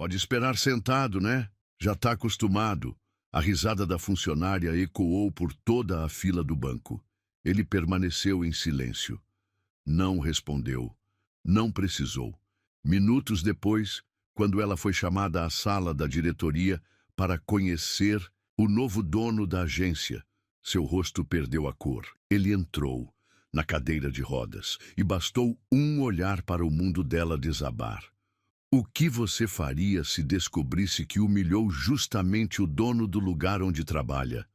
Pode esperar sentado, né? Já está acostumado. A risada da funcionária ecoou por toda a fila do banco. Ele permaneceu em silêncio. Não respondeu. Não precisou. Minutos depois, quando ela foi chamada à sala da diretoria para conhecer o novo dono da agência, seu rosto perdeu a cor. Ele entrou na cadeira de rodas e bastou um olhar para o mundo dela desabar. O que você faria se descobrisse que humilhou justamente o dono do lugar onde trabalha?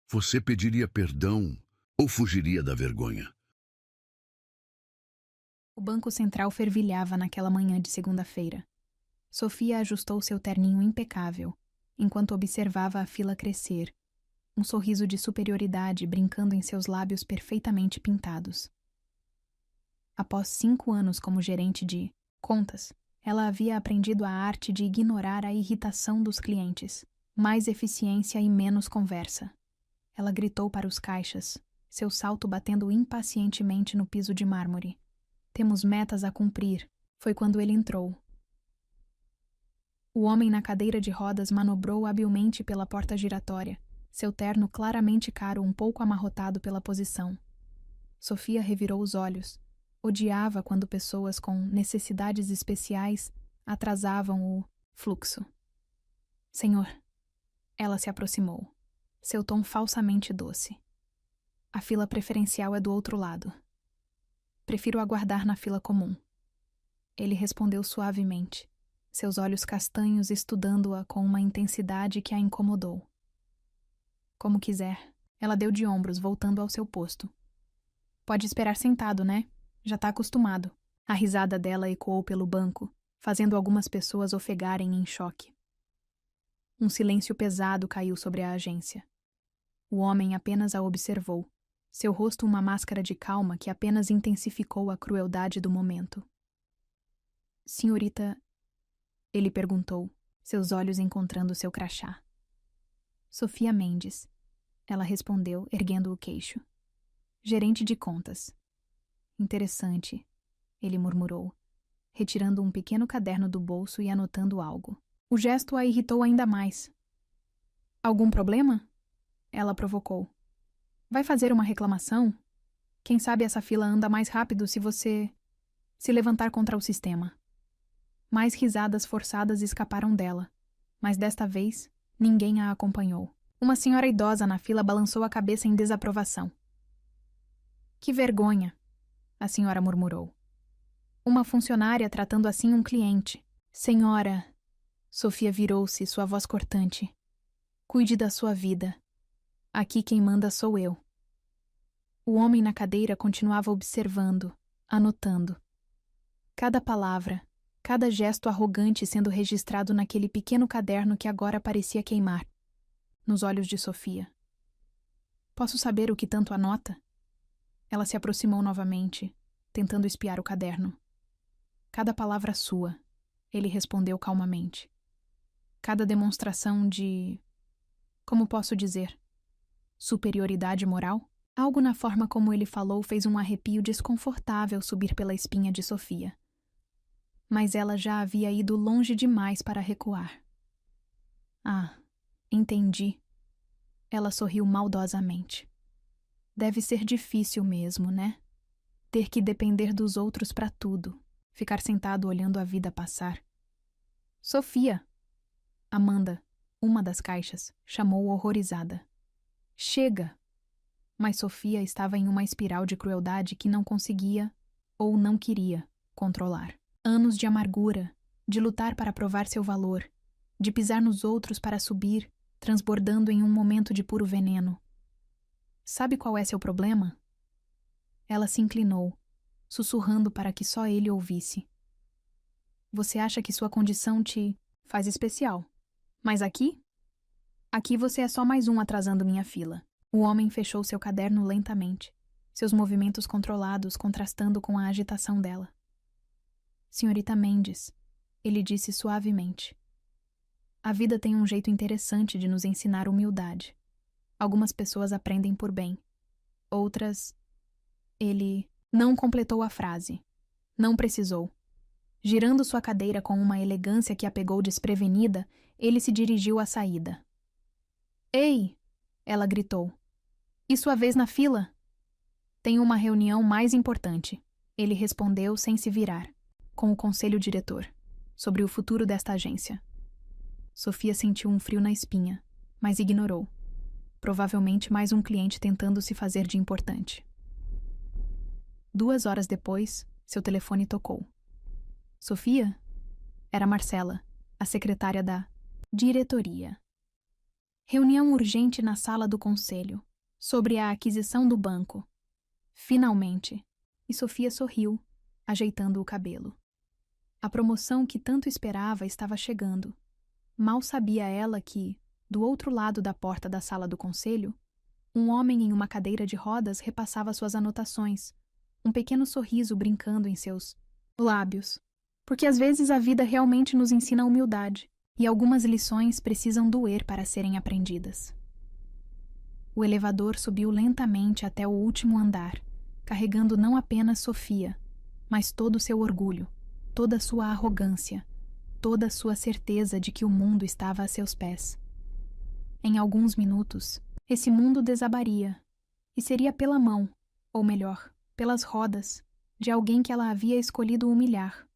Você pediria perdão ou fugiria da vergonha? O Banco Central fervilhava naquela manhã de segunda-feira. Sofia ajustou seu terninho impecável, enquanto observava a fila crescer, um sorriso de superioridade brincando em seus lábios perfeitamente pintados. Após 5 anos como gerente de contas, ela havia aprendido a arte de ignorar a irritação dos clientes, mais eficiência e menos conversa. Ela gritou para os caixas, seu salto batendo impacientemente no piso de mármore. Temos metas a cumprir, foi quando ele entrou. O homem na cadeira de rodas manobrou habilmente pela porta giratória, seu terno claramente caro um pouco amarrotado pela posição. Sofia revirou os olhos. Odiava quando pessoas com necessidades especiais atrasavam o fluxo. Senhor. Ela se aproximou, seu tom falsamente doce. A fila preferencial é do outro lado. Prefiro aguardar na fila comum. Ele respondeu suavemente, seus olhos castanhos estudando-a com uma intensidade que a incomodou. Como quiser. Ela deu de ombros, voltando ao seu posto. Pode esperar sentado, né? Já tá acostumado. A risada dela ecoou pelo banco, fazendo algumas pessoas ofegarem em choque. Um silêncio pesado caiu sobre a agência. O homem apenas a observou, seu rosto uma máscara de calma que apenas intensificou a crueldade do momento. Senhorita, ele perguntou, seus olhos encontrando seu crachá. Sofia Mendes. Ela respondeu, erguendo o queixo. Gerente de contas. Interessante, ele murmurou, retirando um pequeno caderno do bolso e anotando algo. O gesto a irritou ainda mais. Algum problema? Ela provocou. Vai fazer uma reclamação? Quem sabe essa fila anda mais rápido se você se levantar contra o sistema. Mais risadas forçadas escaparam dela, mas desta vez ninguém a acompanhou. Uma senhora idosa na fila balançou a cabeça em desaprovação. Que vergonha, a senhora murmurou. Uma funcionária tratando assim um cliente. Senhora, Sofia virou-se, sua voz cortante. Cuide da sua vida. Aqui quem manda sou eu. O homem na cadeira continuava observando, anotando. Cada palavra, cada gesto arrogante sendo registrado naquele pequeno caderno que agora parecia queimar. Nos olhos de Sofia. Posso saber o que tanto anota? Ela se aproximou novamente, tentando espiar o caderno. Cada palavra sua, ele respondeu calmamente. Cada demonstração de... Como posso dizer? Superioridade moral? Algo na forma como ele falou fez um arrepio desconfortável subir pela espinha de Sofia. Mas ela já havia ido longe demais para recuar. Ah, entendi. Ela sorriu maldosamente. Deve ser difícil mesmo, né? Ter que depender dos outros para tudo. Ficar sentado olhando a vida passar. Sofia! Amanda, uma das caixas, chamou horrorizada. Chega! Mas Sofia estava em uma espiral de crueldade que não conseguia, ou não queria, controlar. Anos de amargura, de lutar para provar seu valor, de pisar nos outros para subir, transbordando em um momento de puro veneno. Sabe qual é seu problema? Ela se inclinou, sussurrando para que só ele ouvisse. Você acha que sua condição te faz especial. Mas aqui? Aqui você é só mais um atrasando minha fila. O homem fechou seu caderno lentamente, seus movimentos controlados contrastando com a agitação dela. Senhorita Mendes, ele disse suavemente. A vida tem um jeito interessante de nos ensinar humildade. Algumas pessoas aprendem por bem. Outras... Ele não completou a frase. Não precisou. Girando sua cadeira com uma elegância que a pegou desprevenida, ele se dirigiu à saída. Ei! Ela gritou. E sua vez na fila? Tenho uma reunião mais importante, ele respondeu sem se virar, com o conselho diretor, sobre o futuro desta agência. Sofia sentiu um frio na espinha, mas ignorou. Provavelmente mais um cliente tentando se fazer de importante. 2 horas depois, seu telefone tocou. Sofia? Era Marcela, a secretária da diretoria. Reunião urgente na sala do conselho, sobre a aquisição do banco. Finalmente. E Sofia sorriu, ajeitando o cabelo. A promoção que tanto esperava estava chegando. Mal sabia ela que, do outro lado da porta da sala do conselho, um homem em uma cadeira de rodas repassava suas anotações, um pequeno sorriso brincando em seus lábios. Porque às vezes a vida realmente nos ensina humildade, e algumas lições precisam doer para serem aprendidas. O elevador subiu lentamente até o último andar, carregando não apenas Sofia, mas todo o seu orgulho, toda a sua arrogância, toda a sua certeza de que o mundo estava a seus pés. Em alguns minutos, esse mundo desabaria, e seria pela mão, ou melhor, pelas rodas, de alguém que ela havia escolhido humilhar.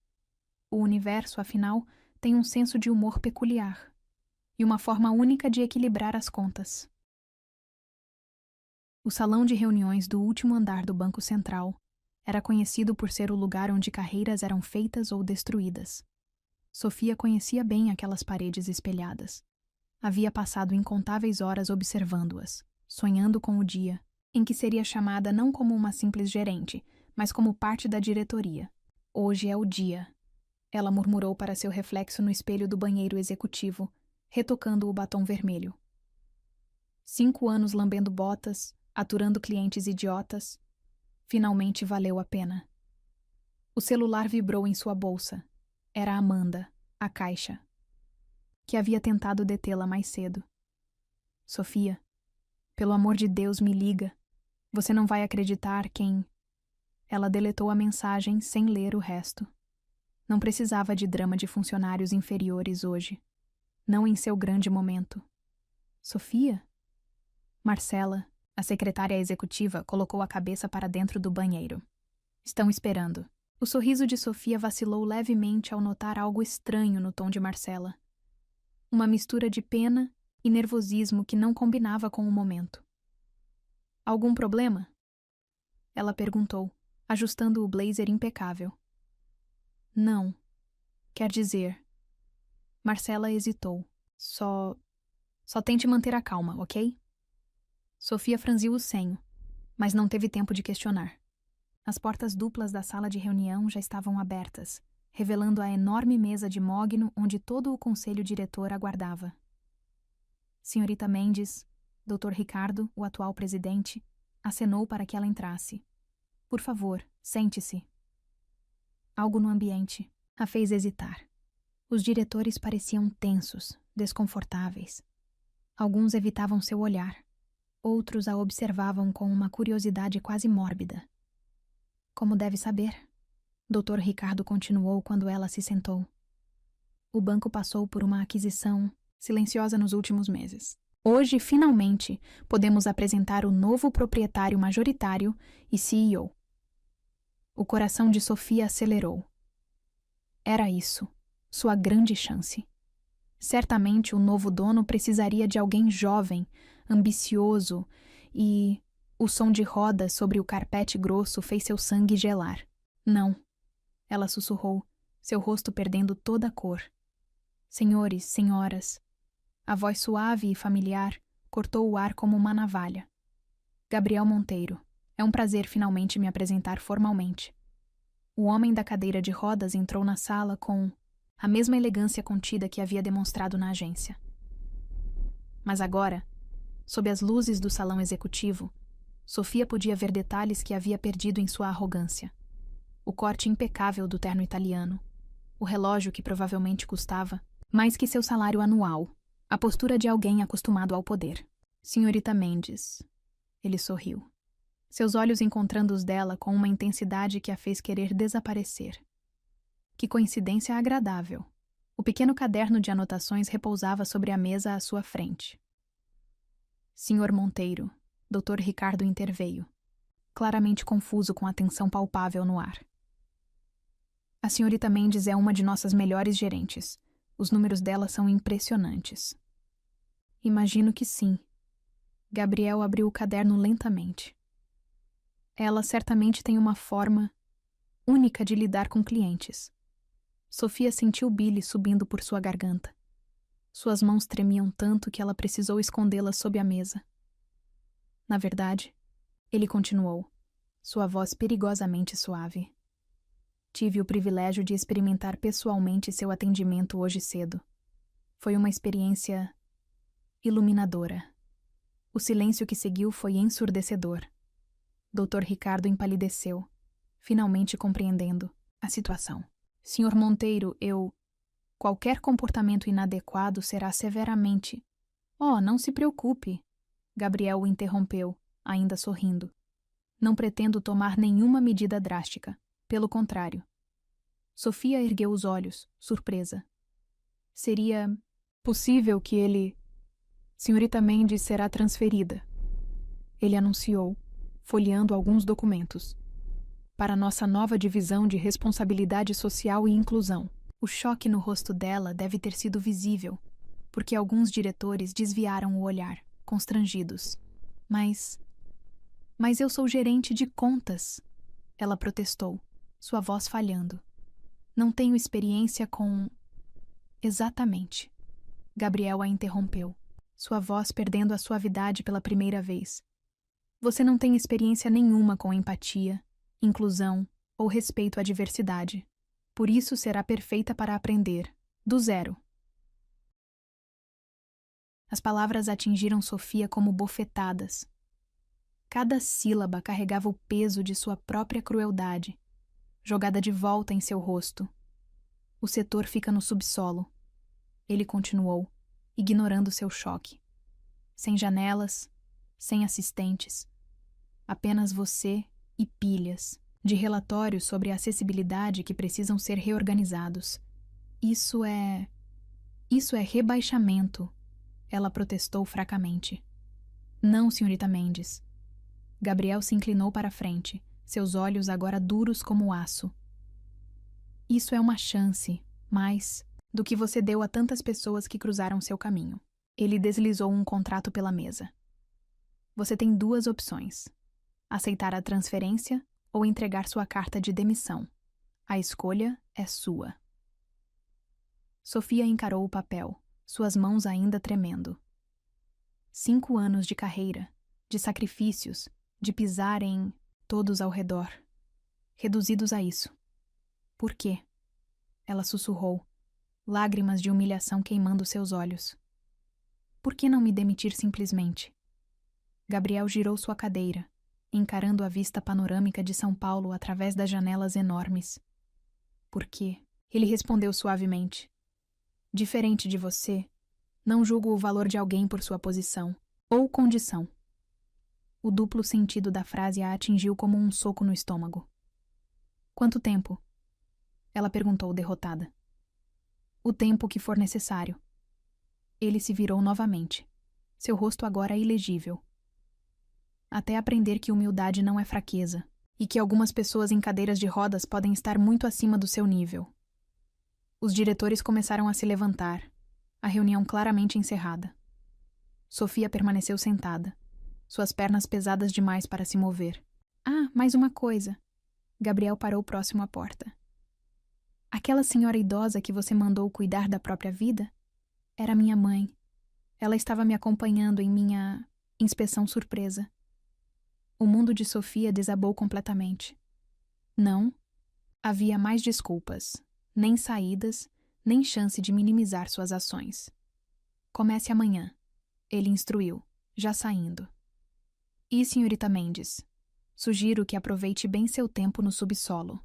O universo, afinal, tem um senso de humor peculiar, e uma forma única de equilibrar as contas. O salão de reuniões do último andar do Banco Central era conhecido por ser o lugar onde carreiras eram feitas ou destruídas. Sofia conhecia bem aquelas paredes espelhadas. Havia passado incontáveis horas observando-as, sonhando com o dia em que seria chamada não como uma simples gerente, mas como parte da diretoria. Hoje é o dia. Ela murmurou para seu reflexo no espelho do banheiro executivo, retocando o batom vermelho. 5 anos lambendo botas, aturando clientes idiotas. Finalmente valeu a pena. O celular vibrou em sua bolsa. Era Amanda, a caixa, que havia tentado detê-la mais cedo. Sofia, pelo amor de Deus, me liga. Você não vai acreditar quem... Ela deletou a mensagem sem ler o resto. Não precisava de drama de funcionários inferiores hoje. Não em seu grande momento. Sofia? Marcela, a secretária executiva, colocou a cabeça para dentro do banheiro. Estão esperando. O sorriso de Sofia vacilou levemente ao notar algo estranho no tom de Marcela. Uma mistura de pena e nervosismo que não combinava com o momento. Algum problema? Ela perguntou, ajustando o blazer impecável. Não. Quer dizer... Marcela hesitou. Só tente manter a calma, ok? Sofia franziu o senho, mas não teve tempo de questionar. As portas duplas da sala de reunião já estavam abertas, revelando a enorme mesa de mogno onde todo o conselho diretor aguardava. Senhorita Mendes, Dr. Ricardo, o atual presidente, acenou para que ela entrasse. Por favor, sente-se. Algo no ambiente a fez hesitar. Os diretores pareciam tensos, desconfortáveis. Alguns evitavam seu olhar. Outros a observavam com uma curiosidade quase mórbida. Como deve saber, Dr. Ricardo continuou quando ela se sentou. O banco passou por uma aquisição silenciosa nos últimos meses. Hoje, finalmente, podemos apresentar o novo proprietário majoritário e CEO. O coração de Sofia acelerou. Era isso, sua grande chance. Certamente o novo dono precisaria de alguém jovem, ambicioso e... O som de rodas sobre o carpete grosso fez seu sangue gelar. Não, ela sussurrou, seu rosto perdendo toda a cor. Senhores, senhoras. A voz suave e familiar cortou o ar como uma navalha. Gabriel Monteiro, é um prazer finalmente me apresentar formalmente. O homem da cadeira de rodas entrou na sala com a mesma elegância contida que havia demonstrado na agência. Mas agora, sob as luzes do salão executivo, Sofia podia ver detalhes que havia perdido em sua arrogância. O corte impecável do terno italiano, o relógio que provavelmente custava mais que seu salário anual, a postura de alguém acostumado ao poder. Senhorita Mendes. Ele sorriu. Seus olhos encontrando os dela com uma intensidade que a fez querer desaparecer. Que coincidência agradável. O pequeno caderno de anotações repousava sobre a mesa à sua frente. Senhor Monteiro, Dr. Ricardo interveio, claramente confuso com a tensão palpável no ar. A senhorita Mendes é uma de nossas melhores gerentes. Os números dela são impressionantes. Imagino que sim. Gabriel abriu o caderno lentamente. Ela certamente tem uma forma única de lidar com clientes. Sofia sentiu bile subindo por sua garganta. Suas mãos tremiam tanto que ela precisou escondê-las sob a mesa. Na verdade, ele continuou, sua voz perigosamente suave. Tive o privilégio de experimentar pessoalmente seu atendimento hoje cedo. Foi uma experiência iluminadora. O silêncio que seguiu foi ensurdecedor. Dr. Ricardo empalideceu, finalmente compreendendo a situação. Senhor Monteiro, qualquer comportamento inadequado será severamente... Oh, não se preocupe. Gabriel o interrompeu, ainda sorrindo. Não pretendo tomar nenhuma medida drástica. Pelo contrário. Sofia ergueu os olhos, surpresa. Seria possível que ele... Senhorita Mendes será transferida. Ele anunciou, folheando alguns documentos. Para nossa nova divisão de responsabilidade social e inclusão. O choque no rosto dela deve ter sido visível, porque alguns diretores desviaram o olhar, constrangidos. Mas eu sou gerente de contas, ela protestou, sua voz falhando. Não tenho experiência com... Exatamente. Gabriel a interrompeu, sua voz perdendo a suavidade pela primeira vez. Você não tem experiência nenhuma com empatia, inclusão ou respeito à diversidade. Por isso será perfeita para aprender, do zero. As palavras atingiram Sofia como bofetadas. Cada sílaba carregava o peso de sua própria crueldade, jogada de volta em seu rosto. O setor fica no subsolo. Ele continuou, ignorando seu choque. Sem janelas, sem assistentes. Apenas você e pilhas de relatórios sobre a acessibilidade que precisam ser reorganizados. Isso é rebaixamento, ela protestou fracamente. Não, senhorita Mendes. Gabriel se inclinou para a frente, seus olhos agora duros como aço. Isso é uma chance, mais do que você deu a tantas pessoas que cruzaram seu caminho. Ele deslizou um contrato pela mesa. Você tem duas opções: aceitar a transferência ou entregar sua carta de demissão. A escolha é sua. Sofia encarou o papel, suas mãos ainda tremendo. 5 anos de carreira, de sacrifícios, de pisar em todos ao redor, reduzidos a isso. Por quê? Ela sussurrou, lágrimas de humilhação queimando seus olhos. Por que não me demitir simplesmente? Gabriel girou sua cadeira, encarando a vista panorâmica de São Paulo através das janelas enormes. Por quê? Ele respondeu suavemente. Diferente de você, não julgo o valor de alguém por sua posição ou condição. O duplo sentido da frase a atingiu como um soco no estômago. Quanto tempo? Ela perguntou, derrotada. O tempo que for necessário. Ele se virou novamente, seu rosto agora ilegível. Até aprender que humildade não é fraqueza, e que algumas pessoas em cadeiras de rodas podem estar muito acima do seu nível. Os diretores começaram a se levantar, a reunião claramente encerrada. Sofia permaneceu sentada, suas pernas pesadas demais para se mover. Ah, mais uma coisa. Gabriel parou próximo à porta. Aquela senhora idosa que você mandou cuidar da própria vida era minha mãe. Ela estava me acompanhando em minha inspeção surpresa. O mundo de Sofia desabou completamente. Não havia mais desculpas, nem saídas, nem chance de minimizar suas ações. Comece amanhã, ele instruiu, já saindo. E, senhorita Mendes, sugiro que aproveite bem seu tempo no subsolo.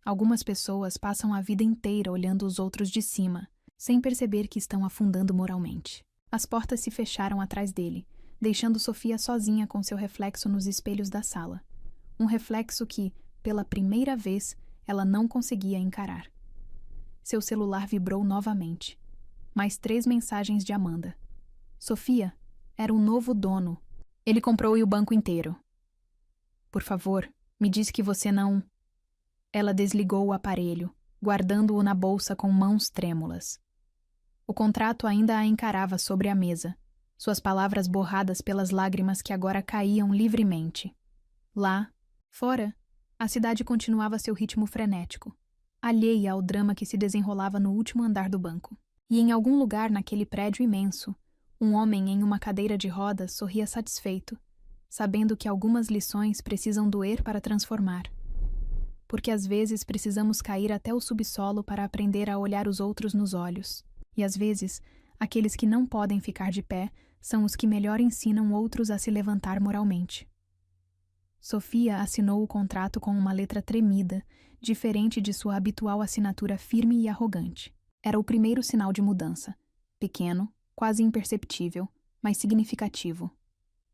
Algumas pessoas passam a vida inteira olhando os outros de cima, sem perceber que estão afundando moralmente. As portas se fecharam atrás dele, deixando Sofia sozinha com seu reflexo nos espelhos da sala. Um reflexo que, pela primeira vez, ela não conseguia encarar. Seu celular vibrou novamente. Mais 3 mensagens de Amanda. Sofia era um novo dono. Ele comprou-lhe o banco inteiro. Por favor, me diz que você não... Ela desligou o aparelho, guardando-o na bolsa com mãos trêmulas. O contrato ainda a encarava sobre a mesa, suas palavras borradas pelas lágrimas que agora caíam livremente. Lá, fora, a cidade continuava seu ritmo frenético, alheia ao drama que se desenrolava no último andar do banco. E em algum lugar naquele prédio imenso, um homem em uma cadeira de rodas sorria satisfeito, sabendo que algumas lições precisam doer para transformar. Porque às vezes precisamos cair até o subsolo para aprender a olhar os outros nos olhos. E às vezes, aqueles que não podem ficar de pé são os que melhor ensinam outros a se levantar moralmente. Sofia assinou o contrato com uma letra tremida, diferente de sua habitual assinatura firme e arrogante. Era o primeiro sinal de mudança. Pequeno, quase imperceptível, mas significativo.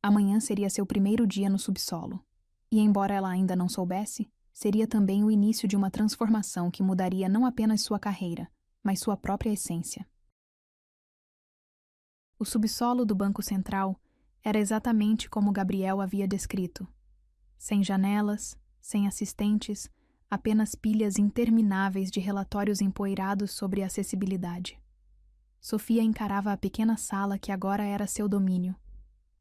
Amanhã seria seu primeiro dia no subsolo. E embora ela ainda não soubesse, seria também o início de uma transformação que mudaria não apenas sua carreira, mas sua própria essência. O subsolo do Banco Central era exatamente como Gabriel havia descrito. Sem janelas, sem assistentes, apenas pilhas intermináveis de relatórios empoeirados sobre acessibilidade. Sofia encarava a pequena sala que agora era seu domínio,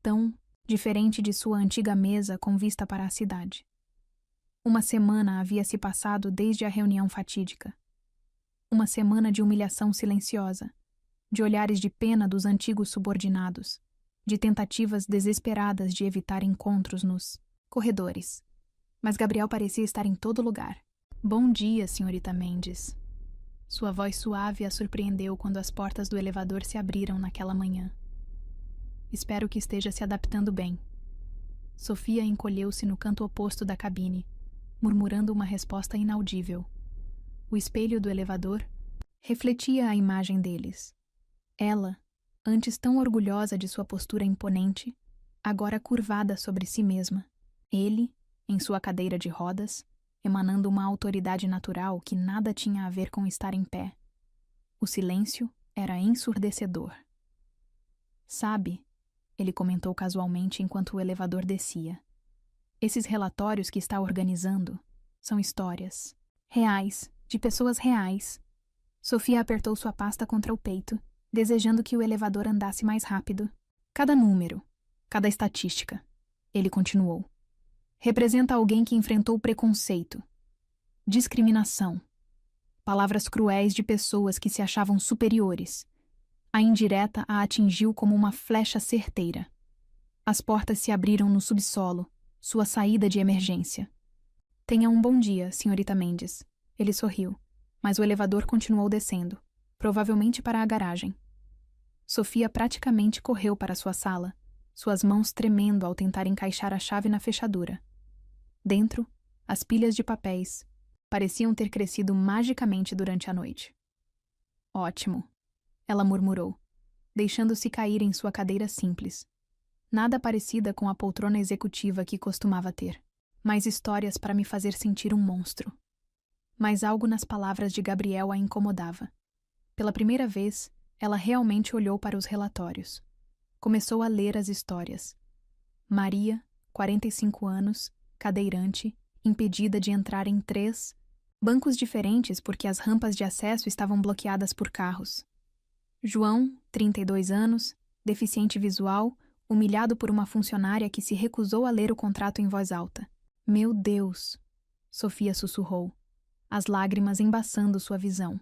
tão diferente de sua antiga mesa com vista para a cidade. Uma semana havia se passado desde a reunião fatídica. Uma semana de humilhação silenciosa, de olhares de pena dos antigos subordinados, de tentativas desesperadas de evitar encontros nos corredores. Mas Gabriel parecia estar em todo lugar. Bom dia, senhorita Mendes. Sua voz suave a surpreendeu quando as portas do elevador se abriram naquela manhã. Espero que esteja se adaptando bem. Sofia encolheu-se no canto oposto da cabine, murmurando uma resposta inaudível. O espelho do elevador refletia a imagem deles. Ela, antes tão orgulhosa de sua postura imponente, agora curvada sobre si mesma. Ele, em sua cadeira de rodas, emanando uma autoridade natural que nada tinha a ver com estar em pé. O silêncio era ensurdecedor. Sabe, ele comentou casualmente enquanto o elevador descia. Esses relatórios que está organizando são histórias reais, de pessoas reais. Sofia apertou sua pasta contra o peito, desejando que o elevador andasse mais rápido. Cada número, cada estatística, ele continuou, representa alguém que enfrentou preconceito, discriminação, palavras cruéis de pessoas que se achavam superiores. A indireta a atingiu como uma flecha certeira. As portas se abriram no subsolo, sua saída de emergência. Tenha um bom dia, senhorita Mendes. Ele sorriu, mas o elevador continuou descendo, provavelmente para a garagem. Sofia praticamente correu para sua sala, suas mãos tremendo ao tentar encaixar a chave na fechadura. Dentro, as pilhas de papéis pareciam ter crescido magicamente durante a noite. Ótimo, ela murmurou, deixando-se cair em sua cadeira simples. Nada parecida com a poltrona executiva que costumava ter. Mais histórias para me fazer sentir um monstro. Mas algo nas palavras de Gabriel a incomodava. Pela primeira vez, ela realmente olhou para os relatórios. Começou a ler as histórias. Maria, 45 anos, cadeirante, impedida de entrar em 3 bancos diferentes porque as rampas de acesso estavam bloqueadas por carros. João, 32 anos, deficiente visual, humilhado por uma funcionária que se recusou a ler o contrato em voz alta. Meu Deus! Sofia sussurrou, as lágrimas embaçando sua visão.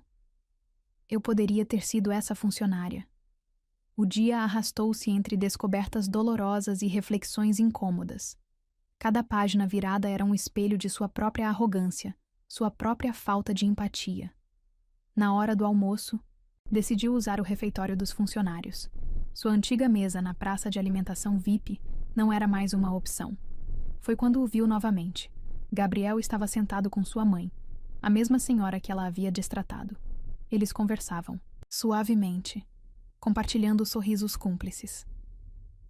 Eu poderia ter sido essa funcionária. O dia arrastou-se entre descobertas dolorosas e reflexões incômodas. Cada página virada era um espelho de sua própria arrogância, sua própria falta de empatia. Na hora do almoço, decidiu usar o refeitório dos funcionários. Sua antiga mesa na praça de alimentação VIP não era mais uma opção. Foi quando o viu novamente. Gabriel estava sentado com sua mãe, a mesma senhora que ela havia destratado. Eles conversavam, suavemente, compartilhando sorrisos cúmplices.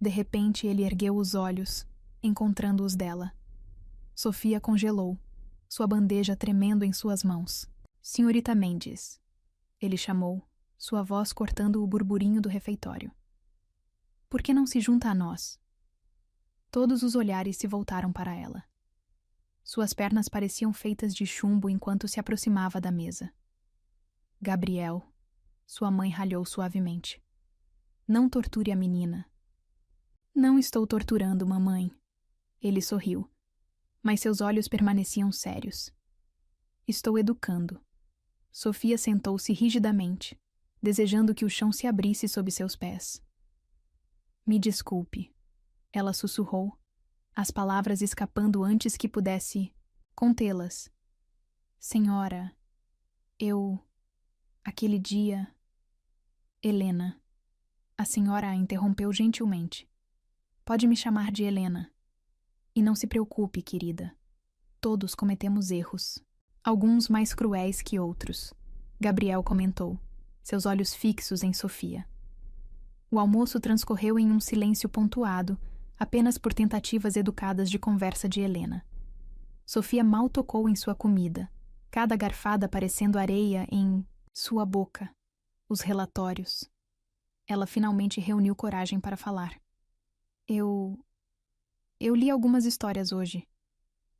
De repente ele ergueu os olhos, encontrando os dela. Sofia congelou, sua bandeja tremendo em suas mãos. Senhorita Mendes, Ele chamou, sua voz cortando o burburinho do refeitório. Por que não se junta a nós? Todos os olhares se voltaram para ela. Suas pernas pareciam feitas de chumbo enquanto se aproximava da mesa. Gabriel, sua mãe ralhou suavemente. Não torture a menina. Não estou torturando, mamãe. Ele sorriu, mas seus olhos permaneciam sérios. Estou educando. Sofia sentou-se rigidamente, desejando que o chão se abrisse sob seus pés. Me desculpe, ela sussurrou, as palavras escapando antes que pudesse contê-las. Senhora, aquele dia... Helena. A senhora a interrompeu gentilmente. Pode me chamar de Helena. E não se preocupe, querida. Todos cometemos erros. Alguns mais cruéis que outros. Gabriel comentou, seus olhos fixos em Sofia. O almoço transcorreu em um silêncio pontuado, apenas por tentativas educadas de conversa de Helena. Sofia mal tocou em sua comida, cada garfada parecendo areia em sua boca. Os relatórios. Ela finalmente reuniu coragem para falar. Eu li algumas histórias hoje.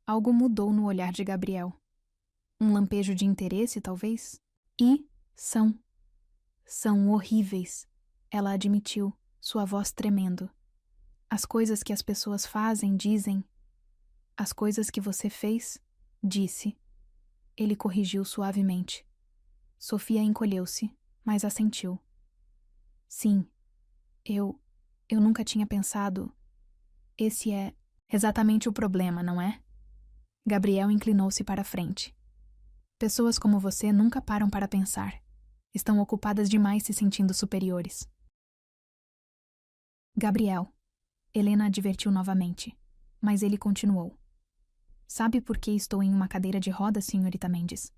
Algo mudou no olhar de Gabriel. Um lampejo de interesse, talvez? E são horríveis, ela admitiu, sua voz tremendo. As coisas que as pessoas fazem, dizem. As coisas que você fez, disse. Ele corrigiu suavemente. Sofia encolheu-se, mas assentiu. Sim, eu nunca tinha pensado. Esse é exatamente o problema, não é? Gabriel inclinou-se para a frente. Pessoas como você nunca param para pensar. Estão ocupadas demais se sentindo superiores. Gabriel. Helena advertiu novamente, mas ele continuou. Sabe por que estou em uma cadeira de rodas, senhorita Mendes?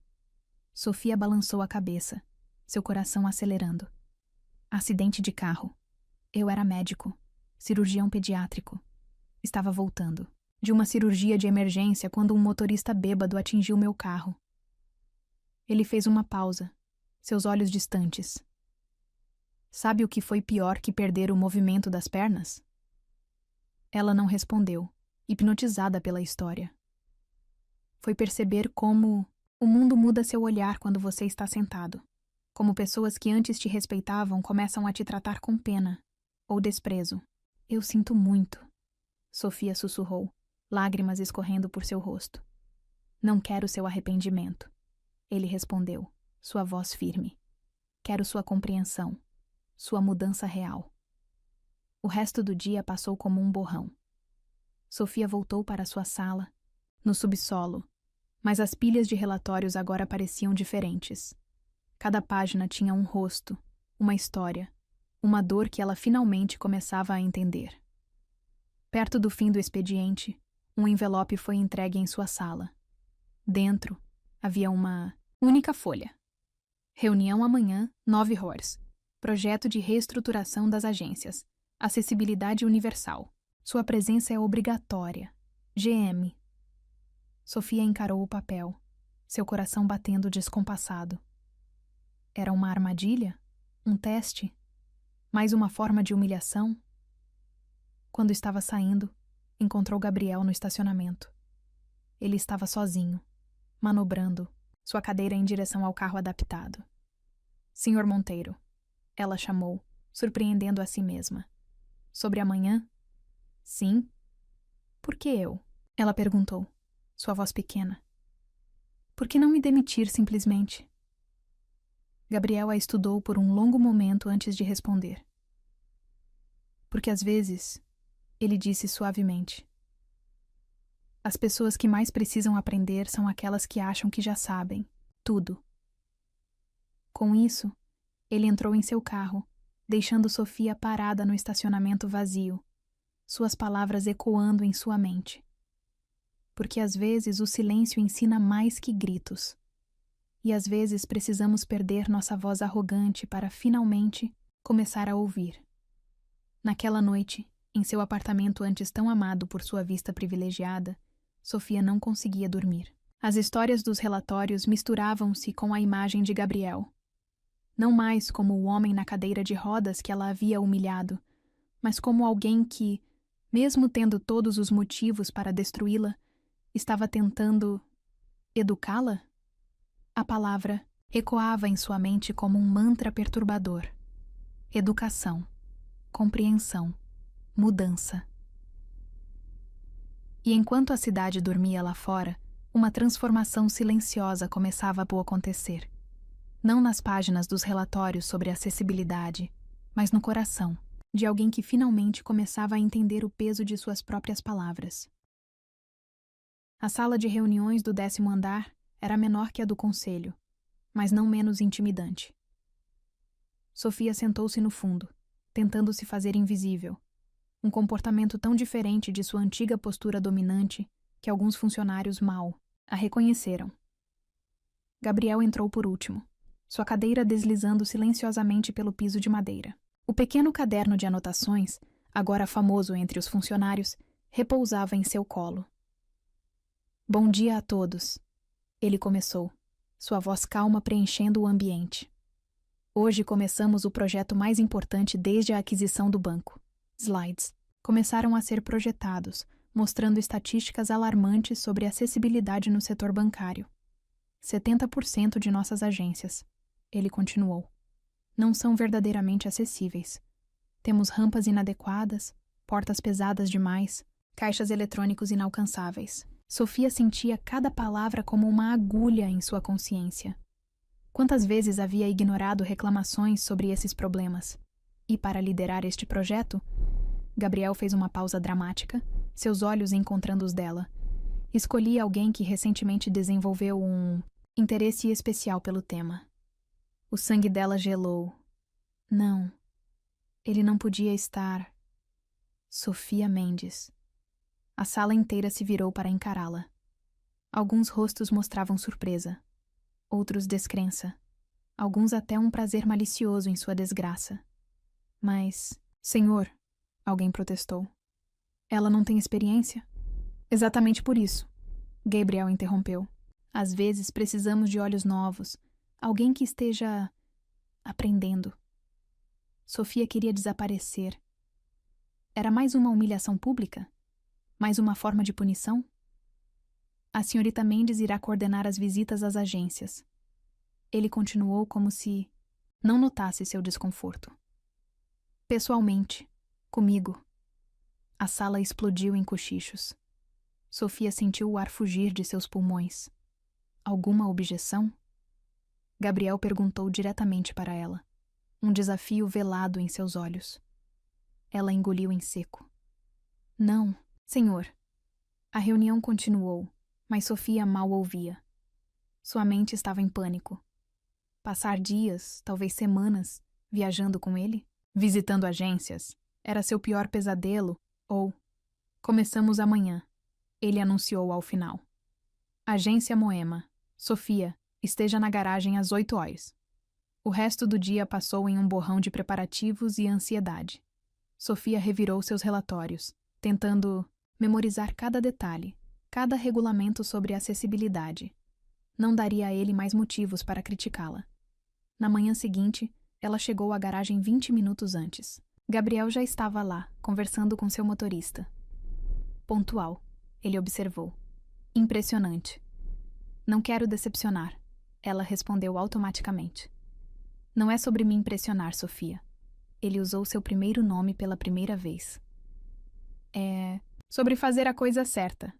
Sofia balançou a cabeça, seu coração acelerando. Acidente de carro. Eu era médico, cirurgião pediátrico. Estava voltando de uma cirurgia de emergência quando um motorista bêbado atingiu meu carro. Ele fez uma pausa, seus olhos distantes. Sabe o que foi pior que perder o movimento das pernas? Ela não respondeu, hipnotizada pela história. Foi perceber como o mundo muda seu olhar quando você está sentado. Como pessoas que antes te respeitavam começam a te tratar com pena ou desprezo. Eu sinto muito, Sofia sussurrou, lágrimas escorrendo por seu rosto. Não quero seu arrependimento. Ele respondeu, sua voz firme. Quero sua compreensão, sua mudança real. O resto do dia passou como um borrão. Sofia voltou para sua sala, no subsolo, mas as pilhas de relatórios agora pareciam diferentes. Cada página tinha um rosto, uma história, uma dor que ela finalmente começava a entender. Perto do fim do expediente, um envelope foi entregue em sua sala. Dentro, havia uma única folha. Reunião amanhã, 9 horas. Projeto de reestruturação das agências. Acessibilidade universal. Sua presença é obrigatória. GM. Sofia encarou o papel, seu coração batendo descompassado. Era uma armadilha? Um teste? Mais uma forma de humilhação? Quando estava saindo, encontrou Gabriel no estacionamento. Ele estava sozinho, manobrando, sua cadeira em direção ao carro adaptado. Senhor Monteiro, ela chamou, surpreendendo a si mesma. Sobre amanhã? Sim. Por que eu? Ela perguntou, sua voz pequena. Por que não me demitir simplesmente? Gabriel a estudou por um longo momento antes de responder. Porque às vezes, ele disse suavemente, as pessoas que mais precisam aprender são aquelas que acham que já sabem tudo. Com isso, ele entrou em seu carro, deixando Sofia parada no estacionamento vazio, suas palavras ecoando em sua mente. Porque às vezes o silêncio ensina mais que gritos. E às vezes precisamos perder nossa voz arrogante para finalmente começar a ouvir. Naquela noite, em seu apartamento antes tão amado por sua vista privilegiada, Sofia não conseguia dormir. As histórias dos relatórios misturavam-se com a imagem de Gabriel. Não mais como o homem na cadeira de rodas que ela havia humilhado, mas como alguém que, mesmo tendo todos os motivos para destruí-la, estava tentando educá-la? A palavra ecoava em sua mente como um mantra perturbador. Educação, compreensão, mudança. E enquanto a cidade dormia lá fora, uma transformação silenciosa começava a acontecer. Não nas páginas dos relatórios sobre acessibilidade, mas no coração, de alguém que finalmente começava a entender o peso de suas próprias palavras. A sala de reuniões do 10º andar era menor que a do conselho, mas não menos intimidante. Sofia sentou-se no fundo, tentando se fazer invisível, um comportamento tão diferente de sua antiga postura dominante que alguns funcionários mal a reconheceram. Gabriel entrou por último, sua cadeira deslizando silenciosamente pelo piso de madeira. O pequeno caderno de anotações, agora famoso entre os funcionários, repousava em seu colo. Bom dia a todos, ele começou, sua voz calma preenchendo o ambiente. Hoje começamos o projeto mais importante desde a aquisição do banco. Slides começaram a ser projetados, mostrando estatísticas alarmantes sobre acessibilidade no setor bancário. 70% de nossas agências, ele continuou, não são verdadeiramente acessíveis. Temos rampas inadequadas, portas pesadas demais, caixas eletrônicos inalcançáveis. Sofia sentia cada palavra como uma agulha em sua consciência. Quantas vezes havia ignorado reclamações sobre esses problemas? E para liderar este projeto, Gabriel fez uma pausa dramática, seus olhos encontrando os dela. Escolhi alguém que recentemente desenvolveu um interesse especial pelo tema. O sangue dela gelou. Não. Ele não podia estar. Sofia Mendes. A sala inteira se virou para encará-la. Alguns rostos mostravam surpresa, outros descrença, alguns até um prazer malicioso em sua desgraça. Mas, senhor, alguém protestou. Ela não tem experiência? Exatamente por isso, Gabriel interrompeu. Às vezes precisamos de olhos novos, alguém que esteja aprendendo. Sofia queria desaparecer. Era mais uma humilhação pública? Mais uma forma de punição? A senhorita Mendes irá coordenar as visitas às agências. Ele continuou como se não notasse seu desconforto. Pessoalmente, comigo. A sala explodiu em cochichos. Sofia sentiu o ar fugir de seus pulmões. Alguma objeção? Gabriel perguntou diretamente para ela, um desafio velado em seus olhos. Ela engoliu em seco. Não, senhor. A reunião continuou, mas Sofia mal ouvia. Sua mente estava em pânico. Passar dias, talvez semanas, viajando com ele? Visitando agências? Era seu pior pesadelo? Ou... Começamos amanhã, ele anunciou ao final. Agência Moema. Sofia, esteja na garagem às 8 horas. O resto do dia passou em um borrão de preparativos e ansiedade. Sofia revirou seus relatórios, tentando memorizar cada detalhe, cada regulamento sobre acessibilidade. Não daria a ele mais motivos para criticá-la. Na manhã seguinte, ela chegou à garagem 20 minutos antes. Gabriel já estava lá, conversando com seu motorista. Pontual, ele observou. Impressionante. Não quero decepcionar, ela respondeu automaticamente. Não é sobre me impressionar, Sofia. Ele usou seu primeiro nome pela primeira vez. É sobre fazer a coisa certa.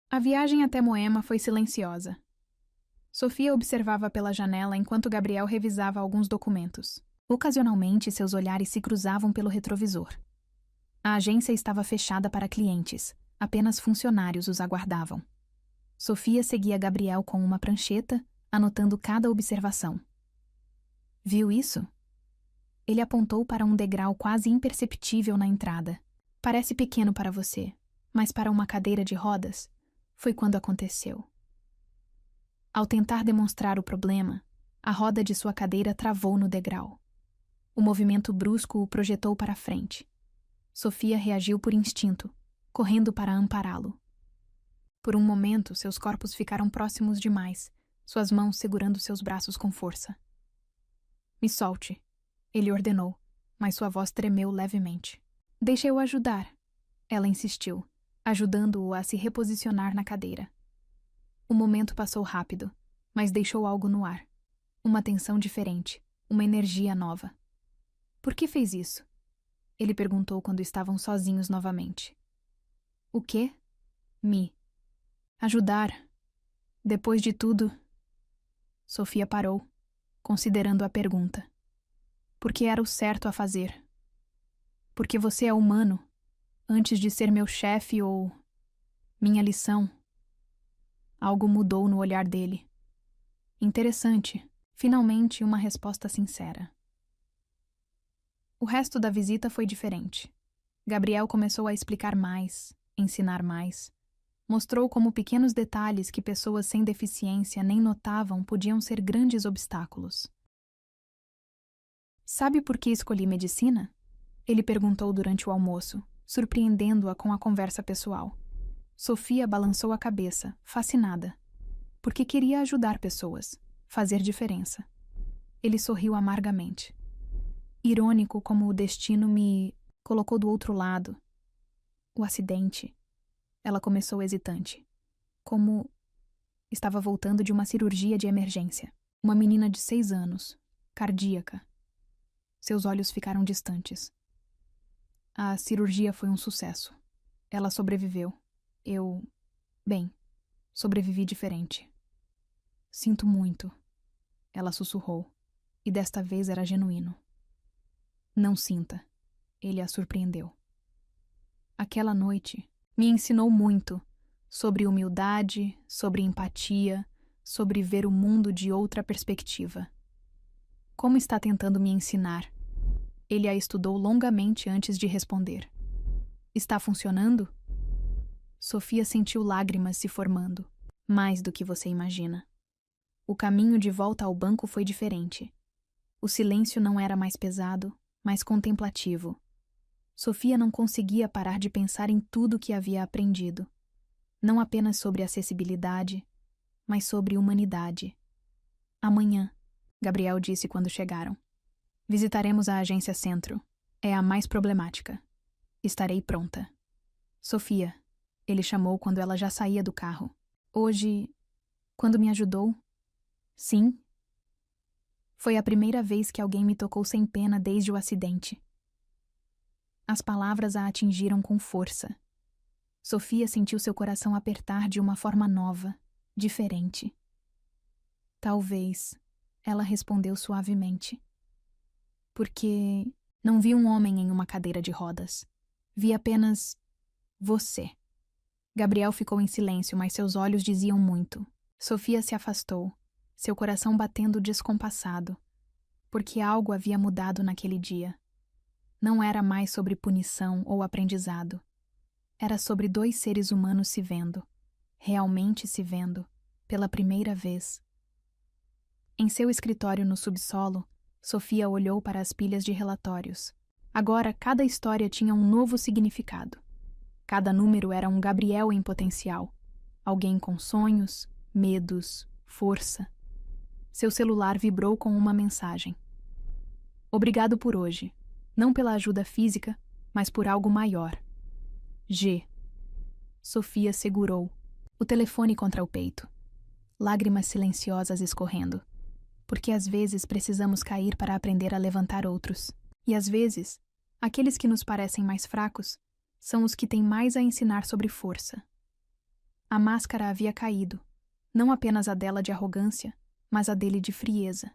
A viagem até Moema foi silenciosa. Sofia observava pela janela enquanto Gabriel revisava alguns documentos. Ocasionalmente, seus olhares se cruzavam pelo retrovisor. A agência estava fechada para clientes. Apenas funcionários os aguardavam. Sofia seguia Gabriel com uma prancheta, anotando cada observação. Viu isso? Ele apontou para um degrau quase imperceptível na entrada. Parece pequeno para você, mas para uma cadeira de rodas, foi quando aconteceu. Ao tentar demonstrar o problema, a roda de sua cadeira travou no degrau. O movimento brusco o projetou para frente. Sofia reagiu por instinto, correndo para ampará-lo. Por um momento, seus corpos ficaram próximos demais, suas mãos segurando seus braços com força. Me solte, ele ordenou, mas sua voz tremeu levemente. Deixa eu ajudar, ela insistiu, ajudando-o a se reposicionar na cadeira. O momento passou rápido, mas deixou algo no ar. Uma tensão diferente, uma energia nova. Por que fez isso? Ele perguntou quando estavam sozinhos novamente. O quê? Me ajudar. Depois de tudo. Sofia parou, considerando a pergunta. Porque era o certo a fazer. Porque você é humano, antes de ser meu chefe ou minha lição. Algo mudou no olhar dele. Interessante, finalmente uma resposta sincera. O resto da visita foi diferente. Gabriel começou a explicar mais, ensinar mais. Mostrou como pequenos detalhes que pessoas sem deficiência nem notavam podiam ser grandes obstáculos. Sabe por que escolhi medicina? Ele perguntou durante o almoço, surpreendendo-a com a conversa pessoal. Sofia balançou a cabeça, fascinada. Porque queria ajudar pessoas, fazer diferença. Ele sorriu amargamente. Irônico como o destino me colocou do outro lado. O acidente. Ela começou hesitante. Como estava voltando de uma cirurgia de emergência. Uma menina de 6 anos, cardíaca. Seus olhos ficaram distantes. A cirurgia foi um sucesso. Ela sobreviveu. Bem, sobrevivi diferente. Sinto muito. Ela sussurrou, e desta vez era genuíno. Não sinta. Ele a surpreendeu. Aquela noite me ensinou muito sobre humildade, sobre empatia, sobre ver o mundo de outra perspectiva. Como está tentando me ensinar? Ele a estudou longamente antes de responder. Está funcionando? Sofia sentiu lágrimas se formando, mais do que você imagina. O caminho de volta ao banco foi diferente. O silêncio não era mais pesado, mais contemplativo. Sofia não conseguia parar de pensar em tudo que havia aprendido. Não apenas sobre acessibilidade, mas sobre humanidade. Amanhã, Gabriel disse quando chegaram. Visitaremos a agência Centro. É a mais problemática. Estarei pronta. Sofia, ele chamou quando ela já saía do carro. Hoje, quando me ajudou? Sim. Foi a primeira vez que alguém me tocou sem pena desde o acidente. As palavras a atingiram com força. Sofia sentiu seu coração apertar de uma forma nova, diferente. Talvez, ela respondeu suavemente. Porque não vi um homem em uma cadeira de rodas. Vi apenas você. Gabriel ficou em silêncio, mas seus olhos diziam muito. Sofia se afastou, seu coração batendo descompassado, porque algo havia mudado naquele dia. Não era mais sobre punição ou aprendizado. Era sobre 2 seres humanos se vendo, realmente se vendo, pela primeira vez. Em seu escritório no subsolo, Sofia olhou para as pilhas de relatórios. Agora, cada história tinha um novo significado. Cada número era um Gabriel em potencial. Alguém com sonhos, medos, força. Seu celular vibrou com uma mensagem. Obrigado por hoje. Não pela ajuda física, mas por algo maior. G. Sofia segurou o telefone contra o peito. Lágrimas silenciosas escorrendo. Porque às vezes precisamos cair para aprender a levantar outros. E às vezes, aqueles que nos parecem mais fracos são os que têm mais a ensinar sobre força. A máscara havia caído, não apenas a dela de arrogância, mas a dele de frieza.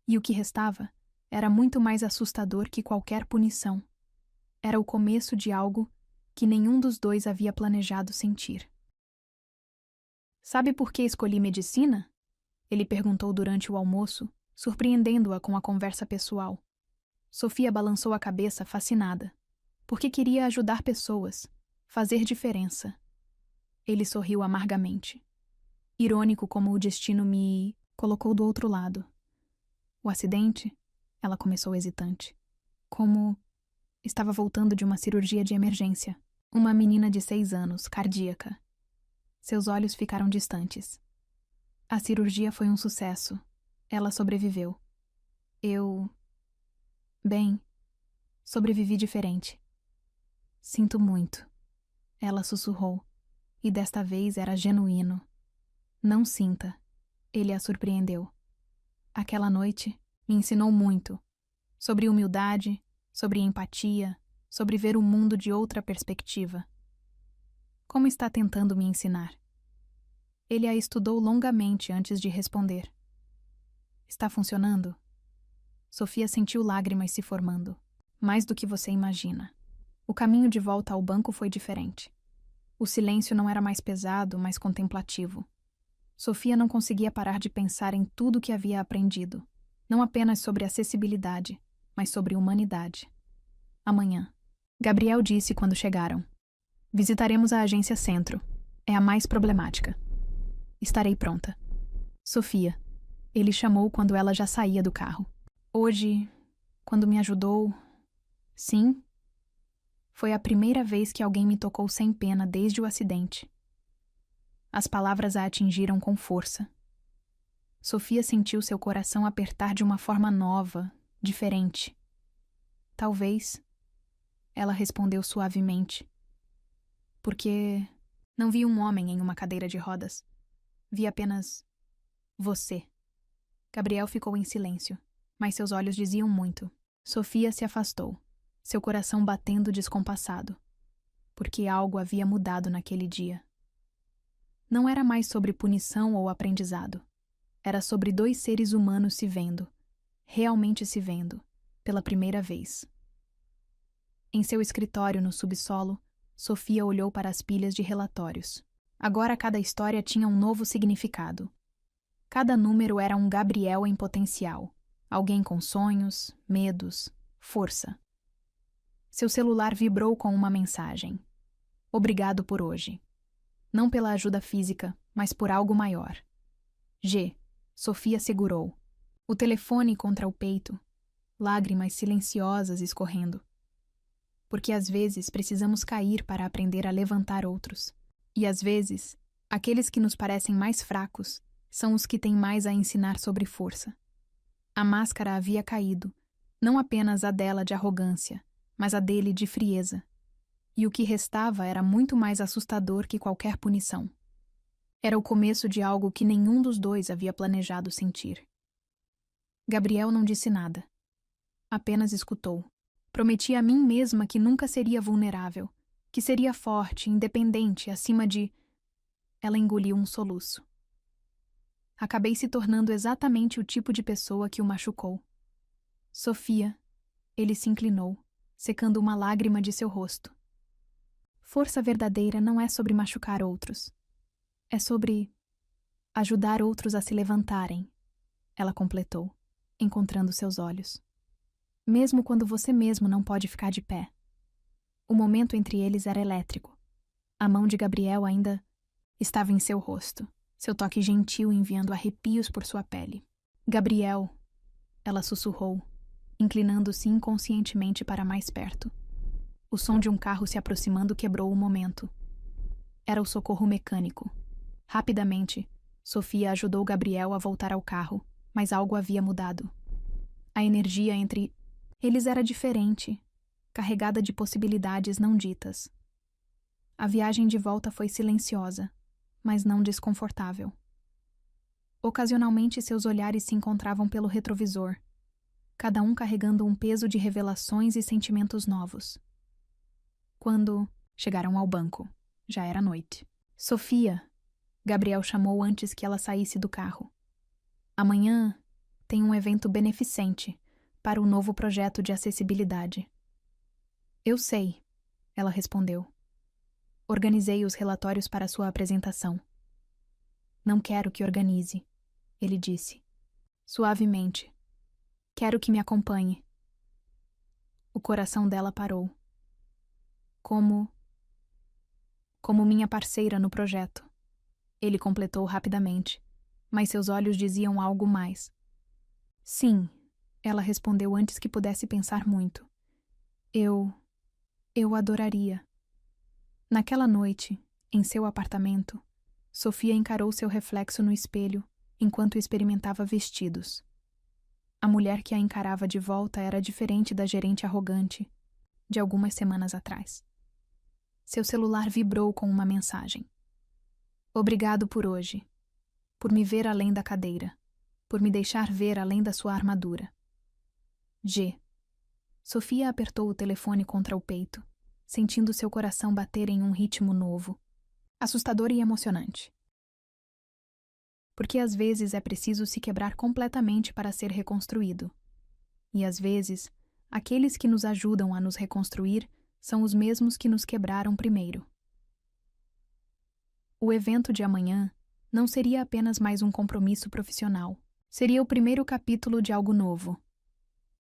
E o que restava era muito mais assustador que qualquer punição. Era o começo de algo que nenhum dos dois havia planejado sentir. Sabe por que escolhi medicina? Ele perguntou durante o almoço, surpreendendo-a com a conversa pessoal. Sofia balançou a cabeça fascinada, porque queria ajudar pessoas, fazer diferença. Ele sorriu amargamente. Irônico como o destino me colocou do outro lado. O acidente? Ela começou hesitante. Como estava voltando de uma cirurgia de emergência. Uma menina de 6 anos, cardíaca. Seus olhos ficaram distantes. A cirurgia foi um sucesso. Ela sobreviveu. Eu... Bem, sobrevivi diferente. Sinto muito. Ela sussurrou, e desta vez era genuíno. Não sinta. Ele a surpreendeu. Aquela noite me ensinou muito. Sobre humildade, sobre empatia, sobre ver o mundo de outra perspectiva. Como está tentando me ensinar? Ele a estudou longamente antes de responder. Está funcionando? Sofia sentiu lágrimas se formando. Mais do que você imagina. O caminho de volta ao banco foi diferente. O silêncio não era mais pesado, mas contemplativo. Sofia não conseguia parar de pensar em tudo que havia aprendido. Não apenas sobre acessibilidade, mas sobre humanidade. Amanhã. Gabriel disse quando chegaram. Visitaremos a agência Centro. É a mais problemática. Estarei pronta. Sofia. Ele chamou quando ela já saía do carro. Hoje, quando me ajudou... Sim. Foi a primeira vez que alguém me tocou sem pena desde o acidente. As palavras a atingiram com força. Sofia sentiu seu coração apertar de uma forma nova, diferente. Talvez, ela respondeu suavemente. Porque não vi um homem em uma cadeira de rodas. Vi apenas você. Gabriel ficou em silêncio, mas seus olhos diziam muito. Sofia se afastou, seu coração batendo descompassado, porque algo havia mudado naquele dia. Não era mais sobre punição ou aprendizado. Era sobre dois seres humanos se vendo, realmente se vendo, pela primeira vez. Em seu escritório no subsolo, Sofia olhou para as pilhas de relatórios. Agora cada história tinha um novo significado. Cada número era um Gabriel em potencial, alguém com sonhos, medos, força. Seu celular vibrou com uma mensagem. Obrigado por hoje. Não pela ajuda física, mas por algo maior. G. Sofia segurou. O telefone contra o peito. Lágrimas silenciosas escorrendo. Porque às vezes precisamos cair para aprender a levantar outros. E às vezes, aqueles que nos parecem mais fracos são os que têm mais a ensinar sobre força. A máscara havia caído, não apenas a dela de arrogância, mas a dele de frieza. E o que restava era muito mais assustador que qualquer punição. Era o começo de algo que nenhum dos dois havia planejado sentir. Gabriel não disse nada. Apenas escutou. Prometi a mim mesma que nunca seria vulnerável, que seria forte, independente, acima de... Ela engoliu um soluço. Acabei se tornando exatamente o tipo de pessoa que o machucou. Sofia. Ele se inclinou, secando uma lágrima de seu rosto. Força verdadeira não é sobre machucar outros. É sobre ajudar outros a se levantarem, ela completou, encontrando seus olhos. Mesmo quando você mesmo não pode ficar de pé. O momento entre eles era elétrico. A mão de Gabriel ainda estava em seu rosto, seu toque gentil enviando arrepios por sua pele. Gabriel, ela sussurrou, inclinando-se inconscientemente para mais perto. O som de um carro se aproximando quebrou o momento. Era o socorro mecânico. Rapidamente, Sofia ajudou Gabriel a voltar ao carro, mas algo havia mudado. A energia entre eles era diferente, carregada de possibilidades não ditas. A viagem de volta foi silenciosa, mas não desconfortável. Ocasionalmente seus olhares se encontravam pelo retrovisor, cada um carregando um peso de revelações e sentimentos novos. Quando chegaram ao banco, já era noite. Sofia, Gabriel chamou antes que ela saísse do carro. Amanhã tem um evento beneficente para o novo projeto de acessibilidade. Eu sei, ela respondeu. Organizei os relatórios para sua apresentação. Não quero que organize, ele disse, suavemente. Quero que me acompanhe. O coração dela parou. Como minha parceira no projeto. Ele completou rapidamente, mas seus olhos diziam algo mais. Sim, ela respondeu antes que pudesse pensar muito. Eu adoraria. Naquela noite, em seu apartamento, Sofia encarou seu reflexo no espelho enquanto experimentava vestidos. A mulher que a encarava de volta era diferente da gerente arrogante de algumas semanas atrás. Seu celular vibrou com uma mensagem. Obrigado por hoje, por me ver além da cadeira, por me deixar ver além da sua armadura. G. Sofia apertou o telefone contra o peito, sentindo seu coração bater em um ritmo novo, assustador e emocionante. Porque às vezes é preciso se quebrar completamente para ser reconstruído. E às vezes, aqueles que nos ajudam a nos reconstruir são os mesmos que nos quebraram primeiro. O evento de amanhã não seria apenas mais um compromisso profissional. Seria o primeiro capítulo de algo novo.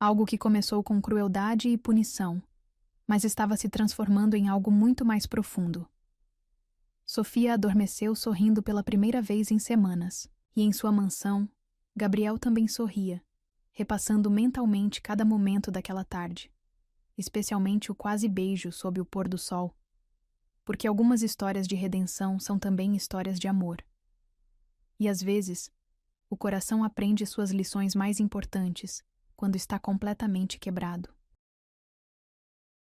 Algo que começou com crueldade e punição, mas estava se transformando em algo muito mais profundo. Sofia adormeceu sorrindo pela primeira vez em semanas, e em sua mansão, Gabriel também sorria, repassando mentalmente cada momento daquela tarde, especialmente o quase beijo sob o pôr do sol, porque algumas histórias de redenção são também histórias de amor. E às vezes, o coração aprende suas lições mais importantes quando está completamente quebrado.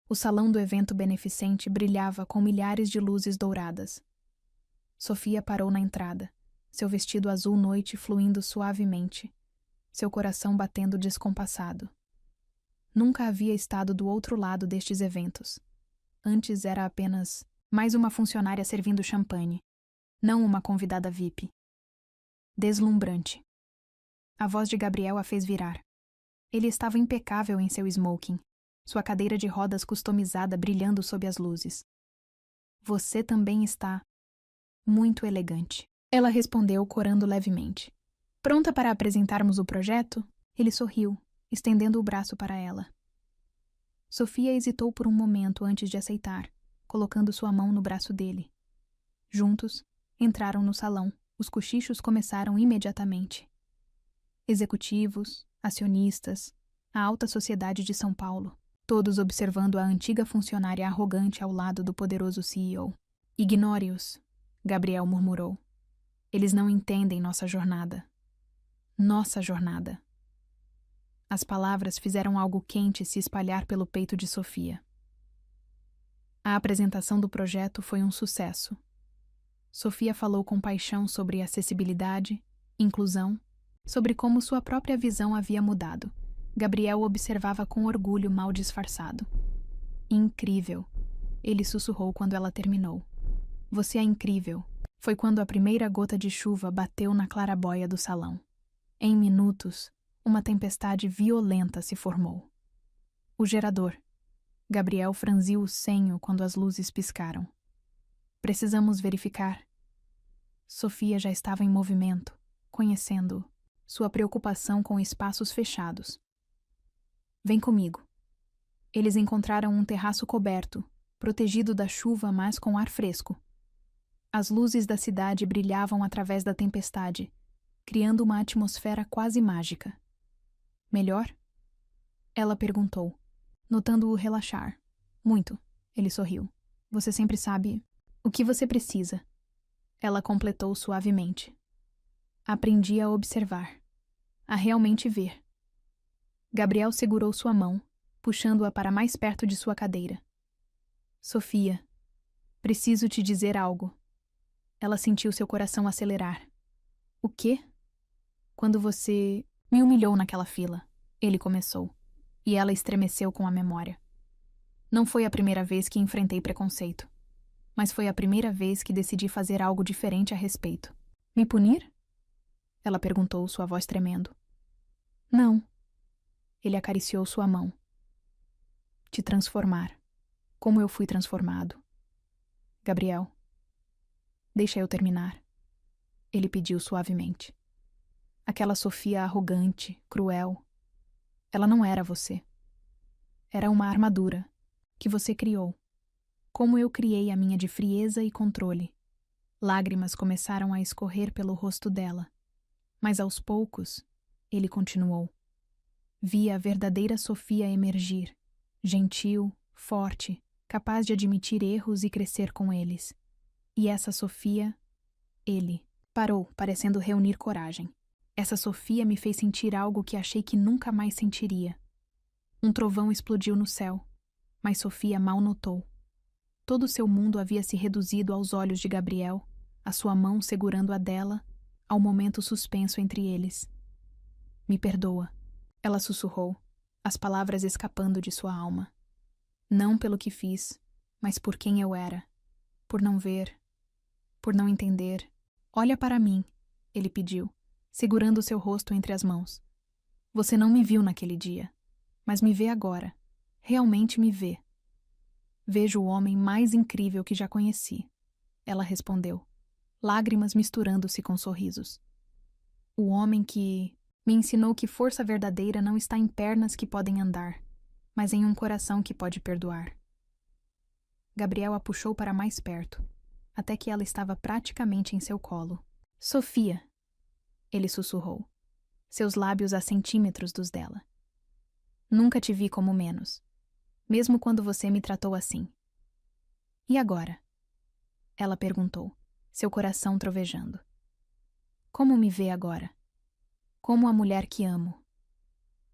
O salão do evento beneficente brilhava com milhares de luzes douradas. Sofia parou na entrada, seu vestido azul noite fluindo suavemente, seu coração batendo descompassado. Nunca havia estado do outro lado destes eventos. Antes era apenas mais uma funcionária servindo champanhe, não uma convidada VIP. Deslumbrante. A voz de Gabriel a fez virar. Ele estava impecável em seu smoking, sua cadeira de rodas customizada brilhando sob as luzes. Você também está muito elegante. Ela respondeu, corando levemente. Pronta para apresentarmos o projeto? Ele sorriu, estendendo o braço para ela. Sofia hesitou por um momento antes de aceitar, colocando sua mão no braço dele. Juntos, entraram no salão. Os cochichos começaram imediatamente. Executivos, acionistas, a alta sociedade de São Paulo, todos observando a antiga funcionária arrogante ao lado do poderoso CEO. Ignore-os, Gabriel murmurou. Eles não entendem nossa jornada. Nossa jornada. As palavras fizeram algo quente se espalhar pelo peito de Sofia. A apresentação do projeto foi um sucesso. Sofia falou com paixão sobre acessibilidade, inclusão, sobre como sua própria visão havia mudado. Gabriel observava com orgulho mal disfarçado. Incrível, ele sussurrou quando ela terminou. Você é incrível. Foi quando a primeira gota de chuva bateu na clarabóia do salão. Em minutos, uma tempestade violenta se formou. O gerador. Gabriel franziu o senho quando as luzes piscaram. Precisamos verificar. Sofia já estava em movimento, conhecendo sua preocupação com espaços fechados. Vem comigo. Eles encontraram um terraço coberto, protegido da chuva, mas com ar fresco. As luzes da cidade brilhavam através da tempestade, criando uma atmosfera quase mágica. Melhor? Ela perguntou, notando-o relaxar. Muito, ele sorriu. Você sempre sabe o que você precisa. Ela completou suavemente. Aprendi a observar, a realmente ver. Gabriel segurou sua mão, puxando-a para mais perto de sua cadeira. Sofia, preciso te dizer algo. Ela sentiu seu coração acelerar. O quê? Quando você me humilhou naquela fila, ele começou, e ela estremeceu com a memória. Não foi a primeira vez que enfrentei preconceito, mas foi a primeira vez que decidi fazer algo diferente a respeito. Me punir? Ela perguntou, sua voz tremendo. Não. Ele acariciou sua mão. Te transformar. Como eu fui transformado. Gabriel. Deixa eu terminar. Ele pediu suavemente. Aquela Sofia arrogante, cruel. Ela não era você. Era uma armadura que você criou. Como eu criei a minha de frieza e controle. Lágrimas começaram a escorrer pelo rosto dela. Mas aos poucos, ele continuou. Vi a verdadeira Sofia emergir, gentil, forte, capaz de admitir erros e crescer com eles. E essa Sofia, ele, parou, parecendo reunir coragem. Essa Sofia me fez sentir algo que achei que nunca mais sentiria. Um trovão explodiu no céu, mas Sofia mal notou. Todo seu mundo havia se reduzido aos olhos de Gabriel, a sua mão segurando a dela, ao momento suspenso entre eles. Me perdoa, ela sussurrou, as palavras escapando de sua alma. Não pelo que fiz, mas por quem eu era. Por não ver, por não entender. Olha para mim, ele pediu, segurando seu rosto entre as mãos. Você não me viu naquele dia, mas me vê agora. Realmente me vê. Vejo o homem mais incrível que já conheci, ela respondeu, lágrimas misturando-se com sorrisos. O homem que me ensinou que força verdadeira não está em pernas que podem andar, mas em um coração que pode perdoar. Gabriel a puxou para mais perto, até que ela estava praticamente em seu colo. Sofia, ele sussurrou, seus lábios a centímetros dos dela. Nunca te vi como menos, mesmo quando você me tratou assim. E agora? Ela perguntou, seu coração trovejando. Como me vê agora? Como a mulher que amo.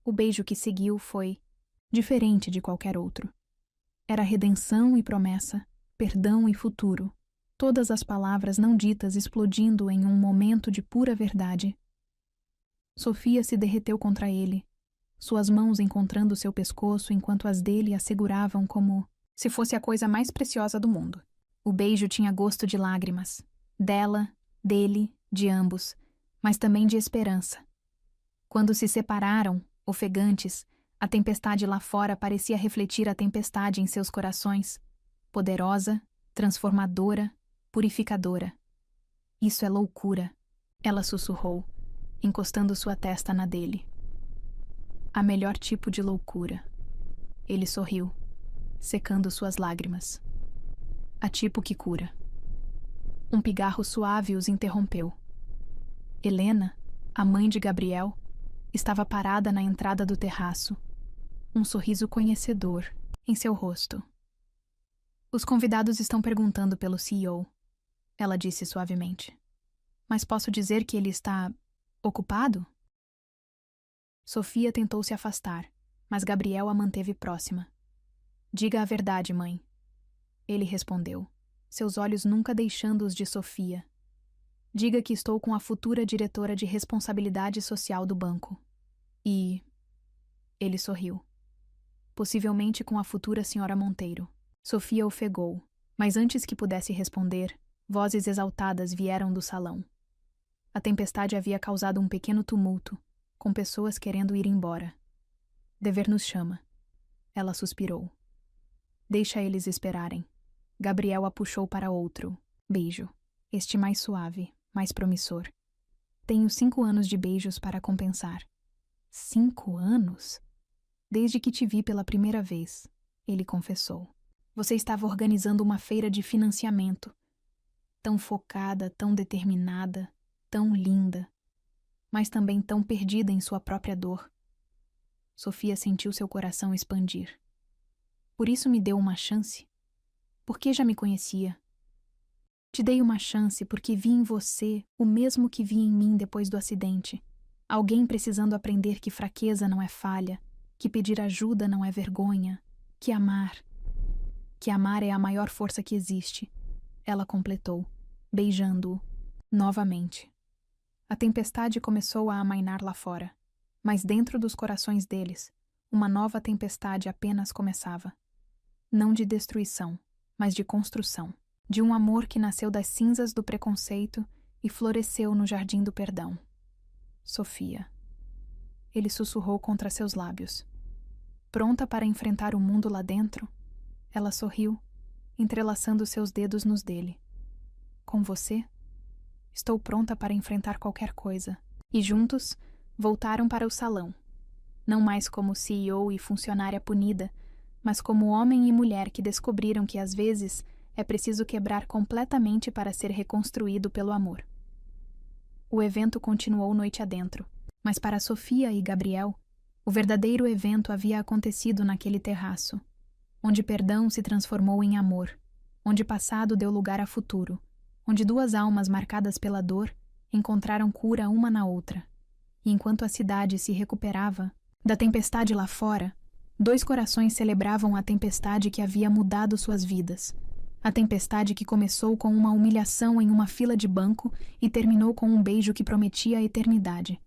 O beijo que seguiu foi diferente de qualquer outro. Era redenção e promessa, perdão e futuro, todas as palavras não ditas explodindo em um momento de pura verdade. Sofia se derreteu contra ele, suas mãos encontrando seu pescoço enquanto as dele a seguravam como se fosse a coisa mais preciosa do mundo. O beijo tinha gosto de lágrimas, dela, dele, de ambos, mas também de esperança. Quando se separaram, ofegantes, a tempestade lá fora parecia refletir a tempestade em seus corações, poderosa, transformadora, purificadora. Isso é loucura, ela sussurrou, encostando sua testa na dele. A melhor tipo de loucura. Ele sorriu, secando suas lágrimas. A tipo que cura. Um pigarro suave os interrompeu. Helena, a mãe de Gabriel, estava parada na entrada do terraço, um sorriso conhecedor em seu rosto. Os convidados estão perguntando pelo CEO, ela disse suavemente. Mas posso dizer que ele está ocupado? Sofia tentou se afastar, mas Gabriel a manteve próxima. Diga a verdade, mãe. Ele respondeu, seus olhos nunca deixando os de Sofia. Diga que estou com a futura diretora de responsabilidade social do banco. E... Ele sorriu. Possivelmente com a futura senhora Monteiro. Sofia ofegou, mas antes que pudesse responder, vozes exaltadas vieram do salão. A tempestade havia causado um pequeno tumulto, com pessoas querendo ir embora. Dever nos chama. Ela suspirou. Deixa eles esperarem. Gabriel a puxou para outro beijo, este mais suave, mais promissor. Tenho 5 anos de beijos para compensar. 5 anos? Desde que te vi pela primeira vez, ele confessou. Você estava organizando uma feira de financiamento. Tão focada, tão determinada, tão linda, mas também tão perdida em sua própria dor. Sofia sentiu seu coração expandir. Por isso me deu uma chance? Porque já me conhecia. Te dei uma chance porque vi em você o mesmo que vi em mim depois do acidente. Alguém precisando aprender que fraqueza não é falha, que pedir ajuda não é vergonha, que amar é a maior força que existe. Ela completou, beijando-o novamente. A tempestade começou a amainar lá fora, mas dentro dos corações deles, uma nova tempestade apenas começava. Não de destruição, mas de construção, de um amor que nasceu das cinzas do preconceito e floresceu no jardim do perdão. Sofia. Ele sussurrou contra seus lábios. Pronta para enfrentar o mundo lá dentro? Ela sorriu, entrelaçando seus dedos nos dele. Com você? Estou pronta para enfrentar qualquer coisa. E juntos, voltaram para o salão. Não mais como CEO e funcionária punida, mas como homem e mulher que descobriram que às vezes é preciso quebrar completamente para ser reconstruído pelo amor. O evento continuou noite adentro, mas para Sofia e Gabriel, o verdadeiro evento havia acontecido naquele terraço, onde perdão se transformou em amor, onde passado deu lugar a futuro, onde 2 almas marcadas pela dor encontraram cura uma na outra, E enquanto a cidade se recuperava da tempestade lá fora, 2 corações celebravam a tempestade que havia mudado suas vidas. A tempestade que começou com uma humilhação em uma fila de banco e terminou com um beijo que prometia a eternidade.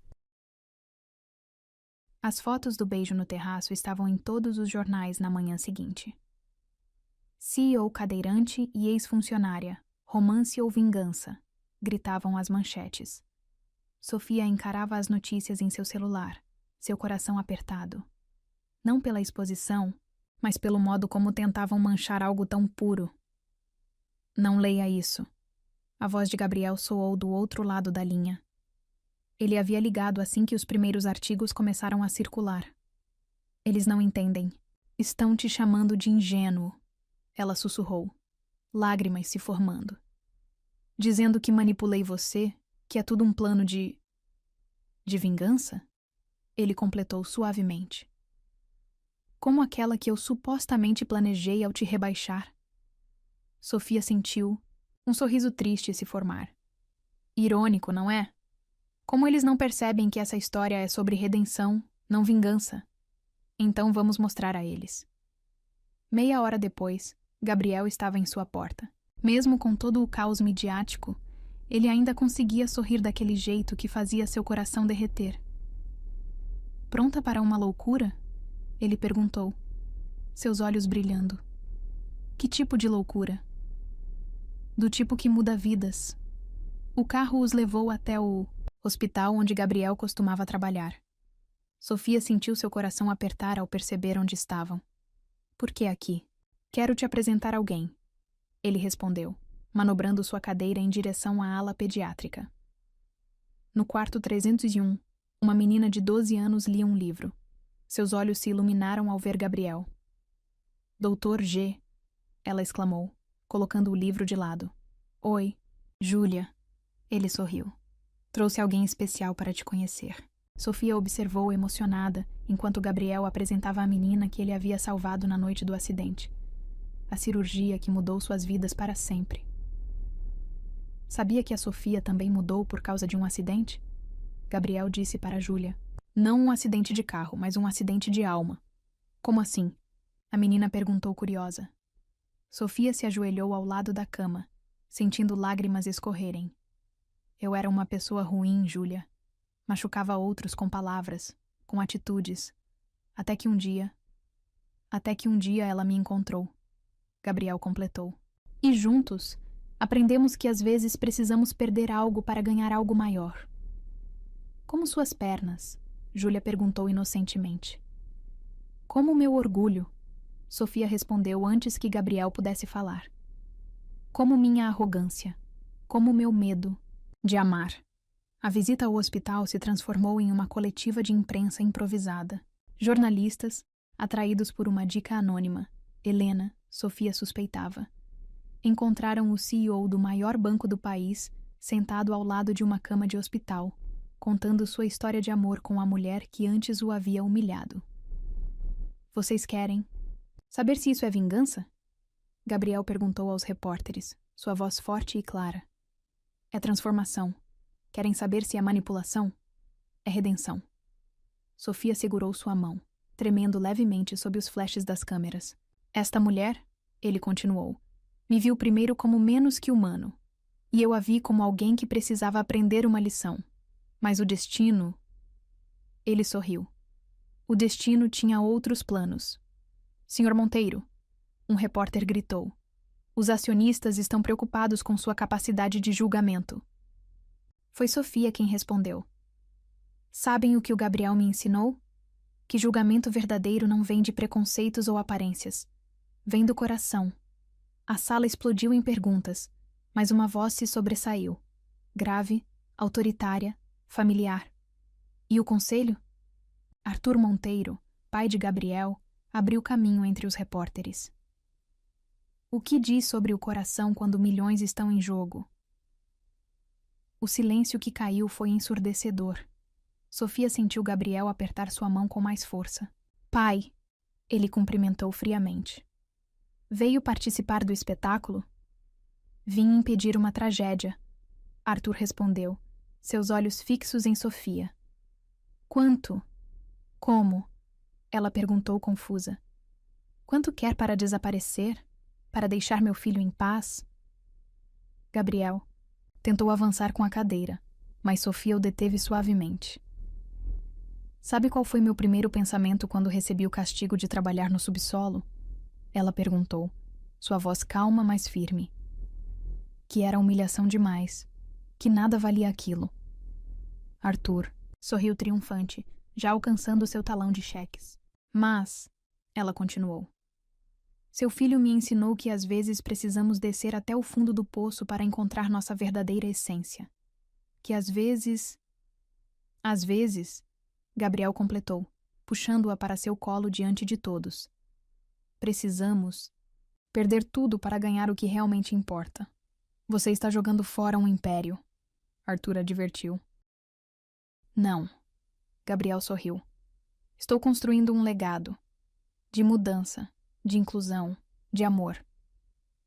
As fotos do beijo no terraço estavam em todos os jornais na manhã seguinte. CEO cadeirante e ex-funcionária, romance ou vingança, gritavam as manchetes. Sofia encarava as notícias em seu celular, seu coração apertado. Não pela exposição, mas pelo modo como tentavam manchar algo tão puro. Não leia isso. A voz de Gabriel soou do outro lado da linha. Ele havia ligado assim que os primeiros artigos começaram a circular. Eles não entendem. Estão te chamando de ingênuo, ela sussurrou, lágrimas se formando. Dizendo que manipulei você, que é tudo um plano de vingança? Ele completou suavemente. Como aquela que eu supostamente planejei ao te rebaixar. Sofia sentiu um sorriso triste se formar. Irônico, não é? Como eles não percebem que essa história é sobre redenção, não vingança? Então vamos mostrar a eles. Meia hora depois, Gabriel estava em sua porta. Mesmo com todo o caos midiático, ele ainda conseguia sorrir daquele jeito que fazia seu coração derreter. Pronta para uma loucura? Ele perguntou, seus olhos brilhando. Que tipo de loucura? Do tipo que muda vidas. O carro os levou até o hospital onde Gabriel costumava trabalhar. Sofia sentiu seu coração apertar ao perceber onde estavam. Por que aqui? Quero te apresentar alguém. Ele respondeu, manobrando sua cadeira em direção à ala pediátrica. No quarto 301, uma menina de 12 anos lia um livro. Seus olhos se iluminaram ao ver Gabriel. Doutor G, ela exclamou, colocando o livro de lado. Oi, Júlia. Ele sorriu. Trouxe alguém especial para te conhecer. Sofia observou emocionada, enquanto Gabriel apresentava a menina que ele havia salvado na noite do acidente. A cirurgia que mudou suas vidas para sempre. Sabia que a Sofia também mudou por causa de um acidente? Gabriel disse para Júlia. Não um acidente de carro, mas um acidente de alma. Como assim? A menina perguntou curiosa. Sofia se ajoelhou ao lado da cama, sentindo lágrimas escorrerem. Eu era uma pessoa ruim, Júlia. Machucava outros com palavras, com atitudes. Até que um dia ela me encontrou. Gabriel completou. E juntos, aprendemos que às vezes precisamos perder algo para ganhar algo maior. Como suas pernas? Júlia perguntou inocentemente. Como o meu orgulho? Sofia respondeu antes que Gabriel pudesse falar. Como minha arrogância? Como meu medo de amar? A visita ao hospital se transformou em uma coletiva de imprensa improvisada. Jornalistas, atraídos por uma dica anônima, Helena, Sofia suspeitava, encontraram o CEO do maior banco do país sentado ao lado de uma cama de hospital, contando sua história de amor com a mulher que antes o havia humilhado. Vocês querem saber se isso é vingança? Gabriel perguntou aos repórteres, sua voz forte e clara. É transformação. Querem saber se é manipulação? É redenção. Sofia segurou sua mão, tremendo levemente sob os flashes das câmeras. Esta mulher, ele continuou, me viu primeiro como menos que humano, e eu a vi como alguém que precisava aprender uma lição. Mas o destino... Ele sorriu. O destino tinha outros planos. Senhor Monteiro, um repórter gritou. Os acionistas estão preocupados com sua capacidade de julgamento. Foi Sofia quem respondeu. Sabem o que o Gabriel me ensinou? Que julgamento verdadeiro não vem de preconceitos ou aparências. Vem do coração. A sala explodiu em perguntas, mas uma voz se sobressaiu. Grave, autoritária, familiar. E o conselho? Arthur Monteiro, pai de Gabriel, abriu caminho entre os repórteres. O que diz sobre o coração quando milhões estão em jogo? O silêncio que caiu foi ensurdecedor. Sofia sentiu Gabriel apertar sua mão com mais força. Pai, ele cumprimentou friamente. Veio participar do espetáculo? Vim impedir uma tragédia, Arthur respondeu, seus olhos fixos em Sofia. Quanto? Como? Ela perguntou confusa. Quanto quer para desaparecer? Para deixar meu filho em paz? Gabriel tentou avançar com a cadeira, mas Sofia o deteve suavemente. Sabe qual foi meu primeiro pensamento quando recebi o castigo de trabalhar no subsolo? Ela perguntou, sua voz calma, mas firme. Que era humilhação demais, que nada valia aquilo. Arthur sorriu triunfante, já alcançando seu talão de cheques. Mas, ela continuou, seu filho me ensinou que às vezes precisamos descer até o fundo do poço para encontrar nossa verdadeira essência. Que às vezes, Gabriel completou, puxando-a para seu colo diante de todos. Precisamos perder tudo para ganhar o que realmente importa. Você está jogando fora um império, Arthur advertiu. Não, Gabriel sorriu. Estou construindo um legado. De mudança, de inclusão, de amor.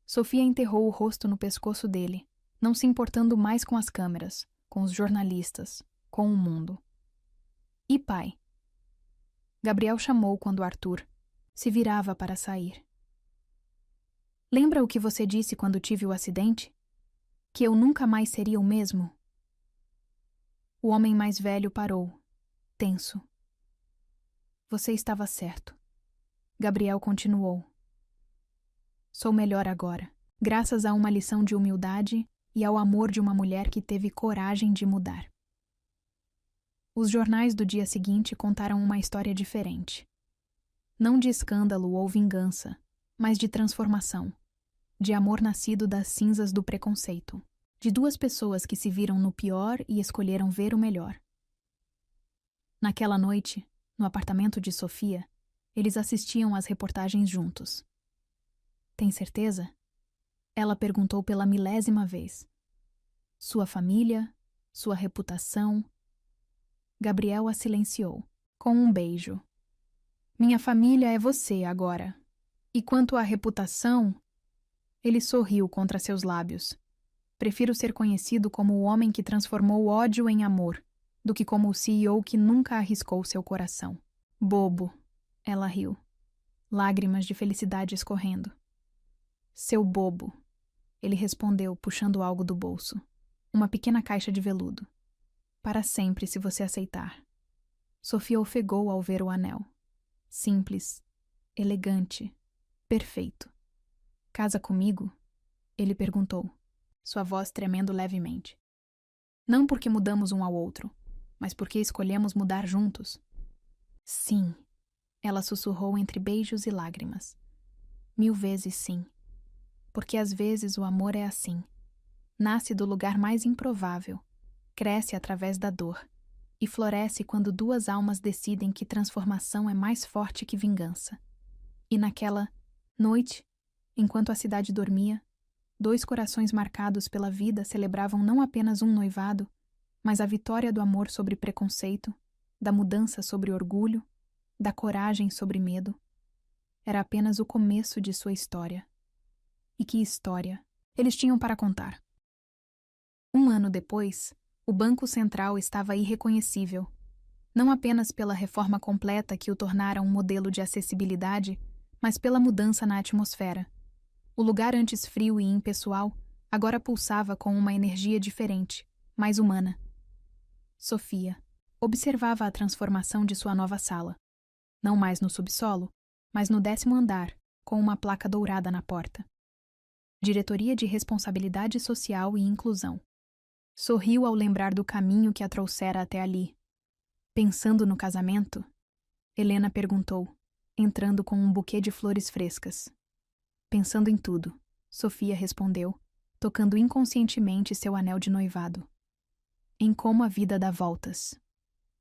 Sofia enterrou o rosto no pescoço dele, não se importando mais com as câmeras, com os jornalistas, com o mundo. E pai? Gabriel chamou quando Arthur se virava para sair. Lembra o que você disse quando tive o acidente? Que eu nunca mais seria o mesmo? O homem mais velho parou, tenso. Você estava certo. Gabriel continuou. Sou melhor agora, graças a uma lição de humildade e ao amor de uma mulher que teve coragem de mudar. Os jornais do dia seguinte contaram uma história diferente. Não de escândalo ou vingança, mas de transformação, de amor nascido das cinzas do preconceito, de duas pessoas que se viram no pior e escolheram ver o melhor. Naquela noite, no apartamento de Sofia, eles assistiam às reportagens juntos. Tem certeza? Ela perguntou pela 1000ª vez. Sua família? Sua reputação? Gabriel a silenciou, com um beijo. Minha família é você agora. E quanto à reputação? Ele sorriu contra seus lábios. Prefiro ser conhecido como o homem que transformou ódio em amor, do que como o CEO que nunca arriscou seu coração. Bobo, ela riu, lágrimas de felicidade escorrendo. Seu bobo, ele respondeu, puxando algo do bolso. Uma pequena caixa de veludo. Para sempre, se você aceitar. Sofia ofegou ao ver o anel. Simples, elegante, perfeito. Casa comigo? Ele perguntou, sua voz tremendo levemente. Não porque mudamos um ao outro, mas porque escolhemos mudar juntos. Sim, ela sussurrou entre beijos e lágrimas. 1000 vezes sim. Porque às vezes o amor é assim. Nasce do lugar mais improvável, cresce através da dor e floresce quando duas almas decidem que transformação é mais forte que vingança. E naquela noite, enquanto a cidade dormia, 2 corações marcados pela vida celebravam não apenas um noivado, mas a vitória do amor sobre preconceito, da mudança sobre orgulho, da coragem sobre medo. Era apenas o começo de sua história. E que história eles tinham para contar. 1 ano depois, o Banco Central estava irreconhecível, não apenas pela reforma completa que o tornara um modelo de acessibilidade, mas pela mudança na atmosfera. O lugar antes frio e impessoal agora pulsava com uma energia diferente, mais humana. Sofia observava a transformação de sua nova sala, não mais no subsolo, mas no 10º andar, com uma placa dourada na porta. Diretoria de Responsabilidade Social e Inclusão. Sorriu ao lembrar do caminho que a trouxera até ali. Pensando no casamento? Helena perguntou, entrando com um buquê de flores frescas. Pensando em tudo, Sofia respondeu, tocando inconscientemente seu anel de noivado. Em como a vida dá voltas.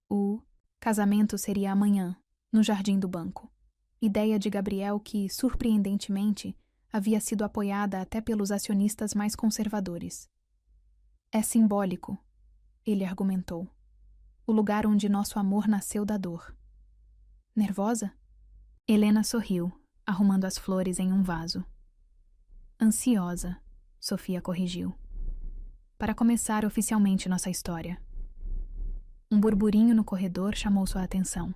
O casamento seria amanhã, no jardim do banco. Ideia de Gabriel que, surpreendentemente, havia sido apoiada até pelos acionistas mais conservadores. É simbólico, ele argumentou. O lugar onde nosso amor nasceu da dor. Nervosa? Helena sorriu, arrumando as flores em um vaso. Ansiosa, Sofia corrigiu. Para começar oficialmente nossa história. Um burburinho no corredor chamou sua atenção.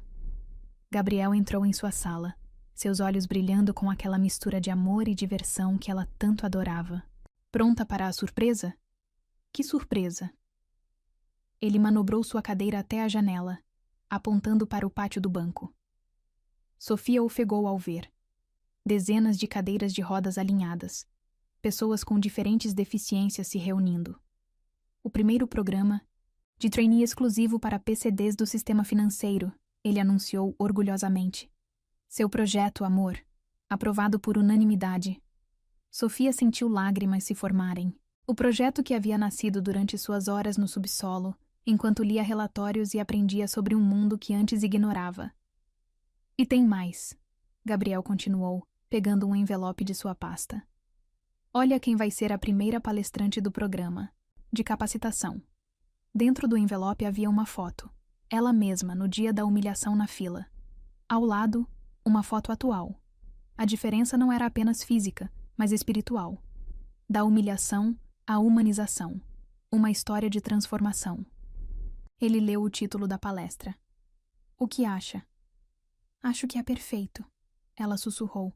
Gabriel entrou em sua sala, seus olhos brilhando com aquela mistura de amor e diversão que ela tanto adorava. Pronta para a surpresa? Que surpresa! Ele manobrou sua cadeira até a janela, apontando para o pátio do banco. Sofia ofegou ao ver. Dezenas de cadeiras de rodas alinhadas, pessoas com diferentes deficiências se reunindo. O primeiro programa, de trainee exclusivo para PCDs do sistema financeiro, ele anunciou orgulhosamente. Seu projeto, amor, aprovado por unanimidade. Sofia sentiu lágrimas se formarem. O projeto que havia nascido durante suas horas no subsolo, enquanto lia relatórios e aprendia sobre um mundo que antes ignorava. E tem mais, Gabriel continuou, pegando um envelope de sua pasta. Olha quem vai ser a primeira palestrante do programa, de capacitação. Dentro do envelope havia uma foto, ela mesma no dia da humilhação na fila. Ao lado, uma foto atual. A diferença não era apenas física, mas espiritual. Da humilhação à humanização. Uma história de transformação. Ele leu o título da palestra. O que acha? Acho que é perfeito, ela sussurrou,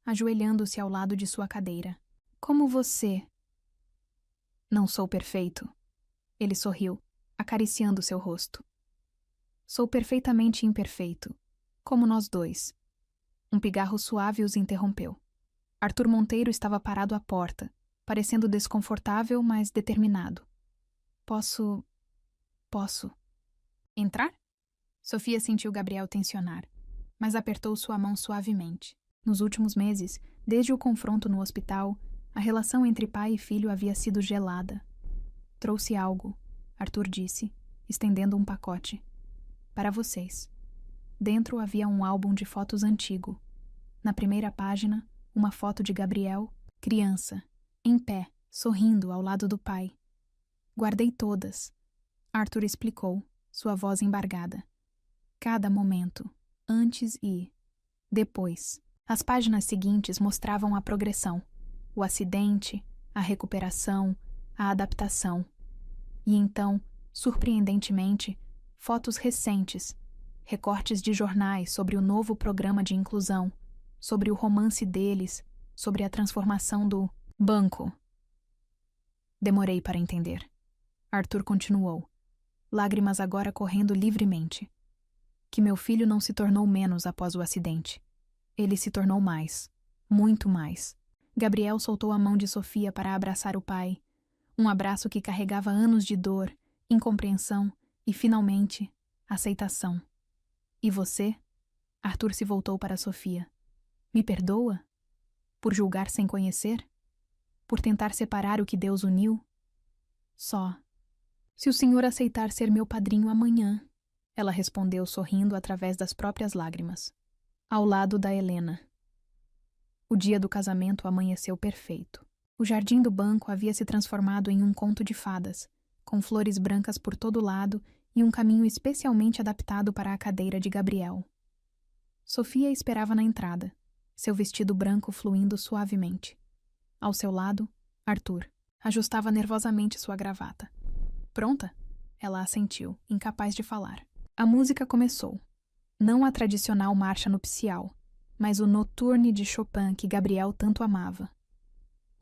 ajoelhando-se ao lado de sua cadeira. Como você? Não sou perfeito. Ele sorriu, acariciando seu rosto. Sou perfeitamente imperfeito, como nós dois. Um pigarro suave os interrompeu. Arthur Monteiro estava parado à porta, parecendo desconfortável, mas determinado. Posso... Entrar? Sofia sentiu Gabriel tensionar, mas apertou sua mão suavemente. Nos últimos meses, desde o confronto no hospital, a relação entre pai e filho havia sido gelada. Trouxe algo, Arthur disse, estendendo um pacote. Para vocês. Dentro havia um álbum de fotos antigo. Na primeira página, uma foto de Gabriel, criança, em pé, sorrindo ao lado do pai. Guardei todas. Arthur explicou, sua voz embargada. Cada momento, antes e depois. As páginas seguintes mostravam a progressão, o acidente, a recuperação, a adaptação. E então, surpreendentemente, fotos recentes, recortes de jornais sobre o novo programa de inclusão, sobre o romance deles, sobre a transformação do banco. Demorei para entender. Arthur continuou, lágrimas agora correndo livremente. Que meu filho não se tornou menos após o acidente. Ele se tornou mais, muito mais. Gabriel soltou a mão de Sofia para abraçar o pai. Um abraço que carregava anos de dor, incompreensão e, finalmente, aceitação. E você? Arthur se voltou para Sofia. Me perdoa? Por julgar sem conhecer? Por tentar separar o que Deus uniu? Só. Se o senhor aceitar ser meu padrinho amanhã, ela respondeu sorrindo através das próprias lágrimas. Ao lado da Helena. O dia do casamento amanheceu perfeito. O jardim do banco havia se transformado em um conto de fadas, com flores brancas por todo lado e um caminho especialmente adaptado para a cadeira de Gabriel. Sofia esperava na entrada, seu vestido branco fluindo suavemente. Ao seu lado, Arthur ajustava nervosamente sua gravata. Pronta? Ela assentiu, incapaz de falar. A música começou. Não a tradicional marcha nupcial, mas o Nocturne de Chopin que Gabriel tanto amava.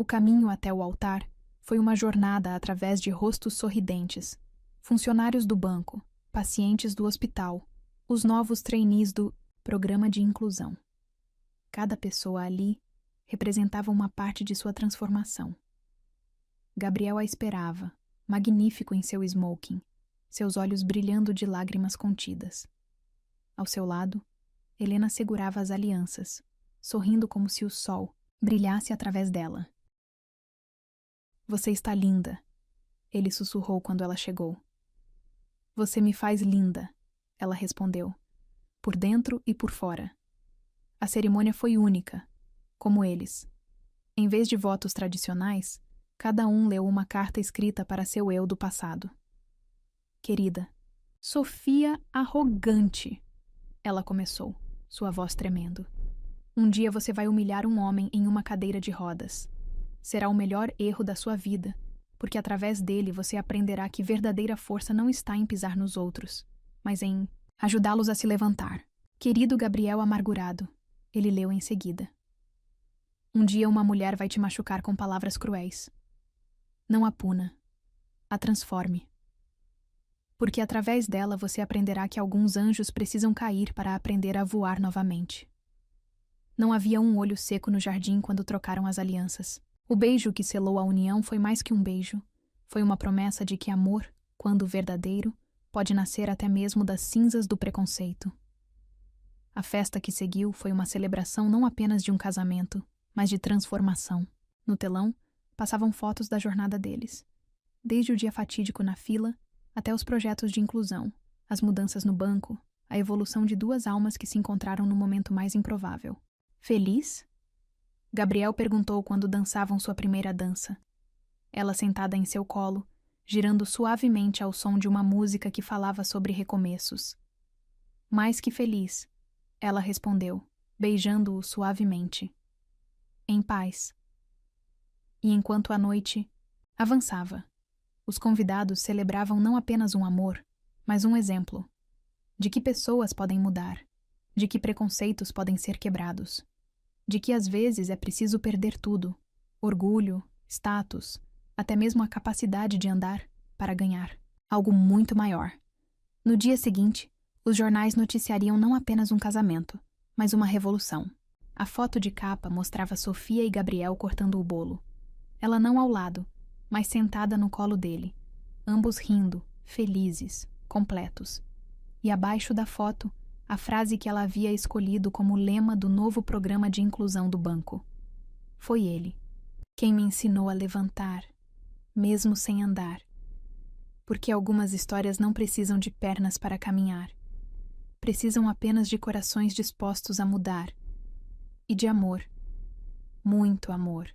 O caminho até o altar foi uma jornada através de rostos sorridentes, funcionários do banco, pacientes do hospital, os novos trainees do programa de inclusão. Cada pessoa ali representava uma parte de sua transformação. Gabriel a esperava, magnífico em seu smoking, seus olhos brilhando de lágrimas contidas. Ao seu lado, Helena segurava as alianças, sorrindo como se o sol brilhasse através dela. Você está linda, ele sussurrou quando ela chegou. Você me faz linda, ela respondeu, por dentro e por fora. A cerimônia foi única, como eles. Em vez de votos tradicionais, cada um leu uma carta escrita para seu eu do passado. Querida, Sofia arrogante, ela começou, sua voz tremendo. Um dia você vai humilhar um homem em uma cadeira de rodas. Será o melhor erro da sua vida, porque através dele você aprenderá que verdadeira força não está em pisar nos outros, mas em ajudá-los a se levantar. Querido Gabriel amargurado, ele leu em seguida. Um dia uma mulher vai te machucar com palavras cruéis. Não a puna, a transforme. Porque através dela você aprenderá que alguns anjos precisam cair para aprender a voar novamente. Não havia um olho seco no jardim quando trocaram as alianças. O beijo que selou a união foi mais que um beijo. Foi uma promessa de que amor, quando verdadeiro, pode nascer até mesmo das cinzas do preconceito. A festa que seguiu foi uma celebração não apenas de um casamento, mas de transformação. No telão, passavam fotos da jornada deles. Desde o dia fatídico na fila, até os projetos de inclusão, as mudanças no banco, a evolução de duas almas que se encontraram no momento mais improvável. Feliz? Gabriel perguntou quando dançavam sua primeira dança. Ela sentada em seu colo, girando suavemente ao som de uma música que falava sobre recomeços. Mais que feliz, ela respondeu, beijando-o suavemente. Em paz. E enquanto a noite avançava, os convidados celebravam não apenas um amor, mas um exemplo de que pessoas podem mudar, de que preconceitos podem ser quebrados, de que às vezes é preciso perder tudo, orgulho, status, até mesmo a capacidade de andar para ganhar algo muito maior. No dia seguinte, os jornais noticiariam não apenas um casamento, mas uma revolução. A foto de capa mostrava Sofia e Gabriel cortando o bolo. Ela não ao lado, mas sentada no colo dele, ambos rindo, felizes, completos. E abaixo da foto, a frase que ela havia escolhido como lema do novo programa de inclusão do banco. Foi ele quem me ensinou a levantar, mesmo sem andar. Porque algumas histórias não precisam de pernas para caminhar. Precisam apenas de corações dispostos a mudar. E de amor. Muito amor.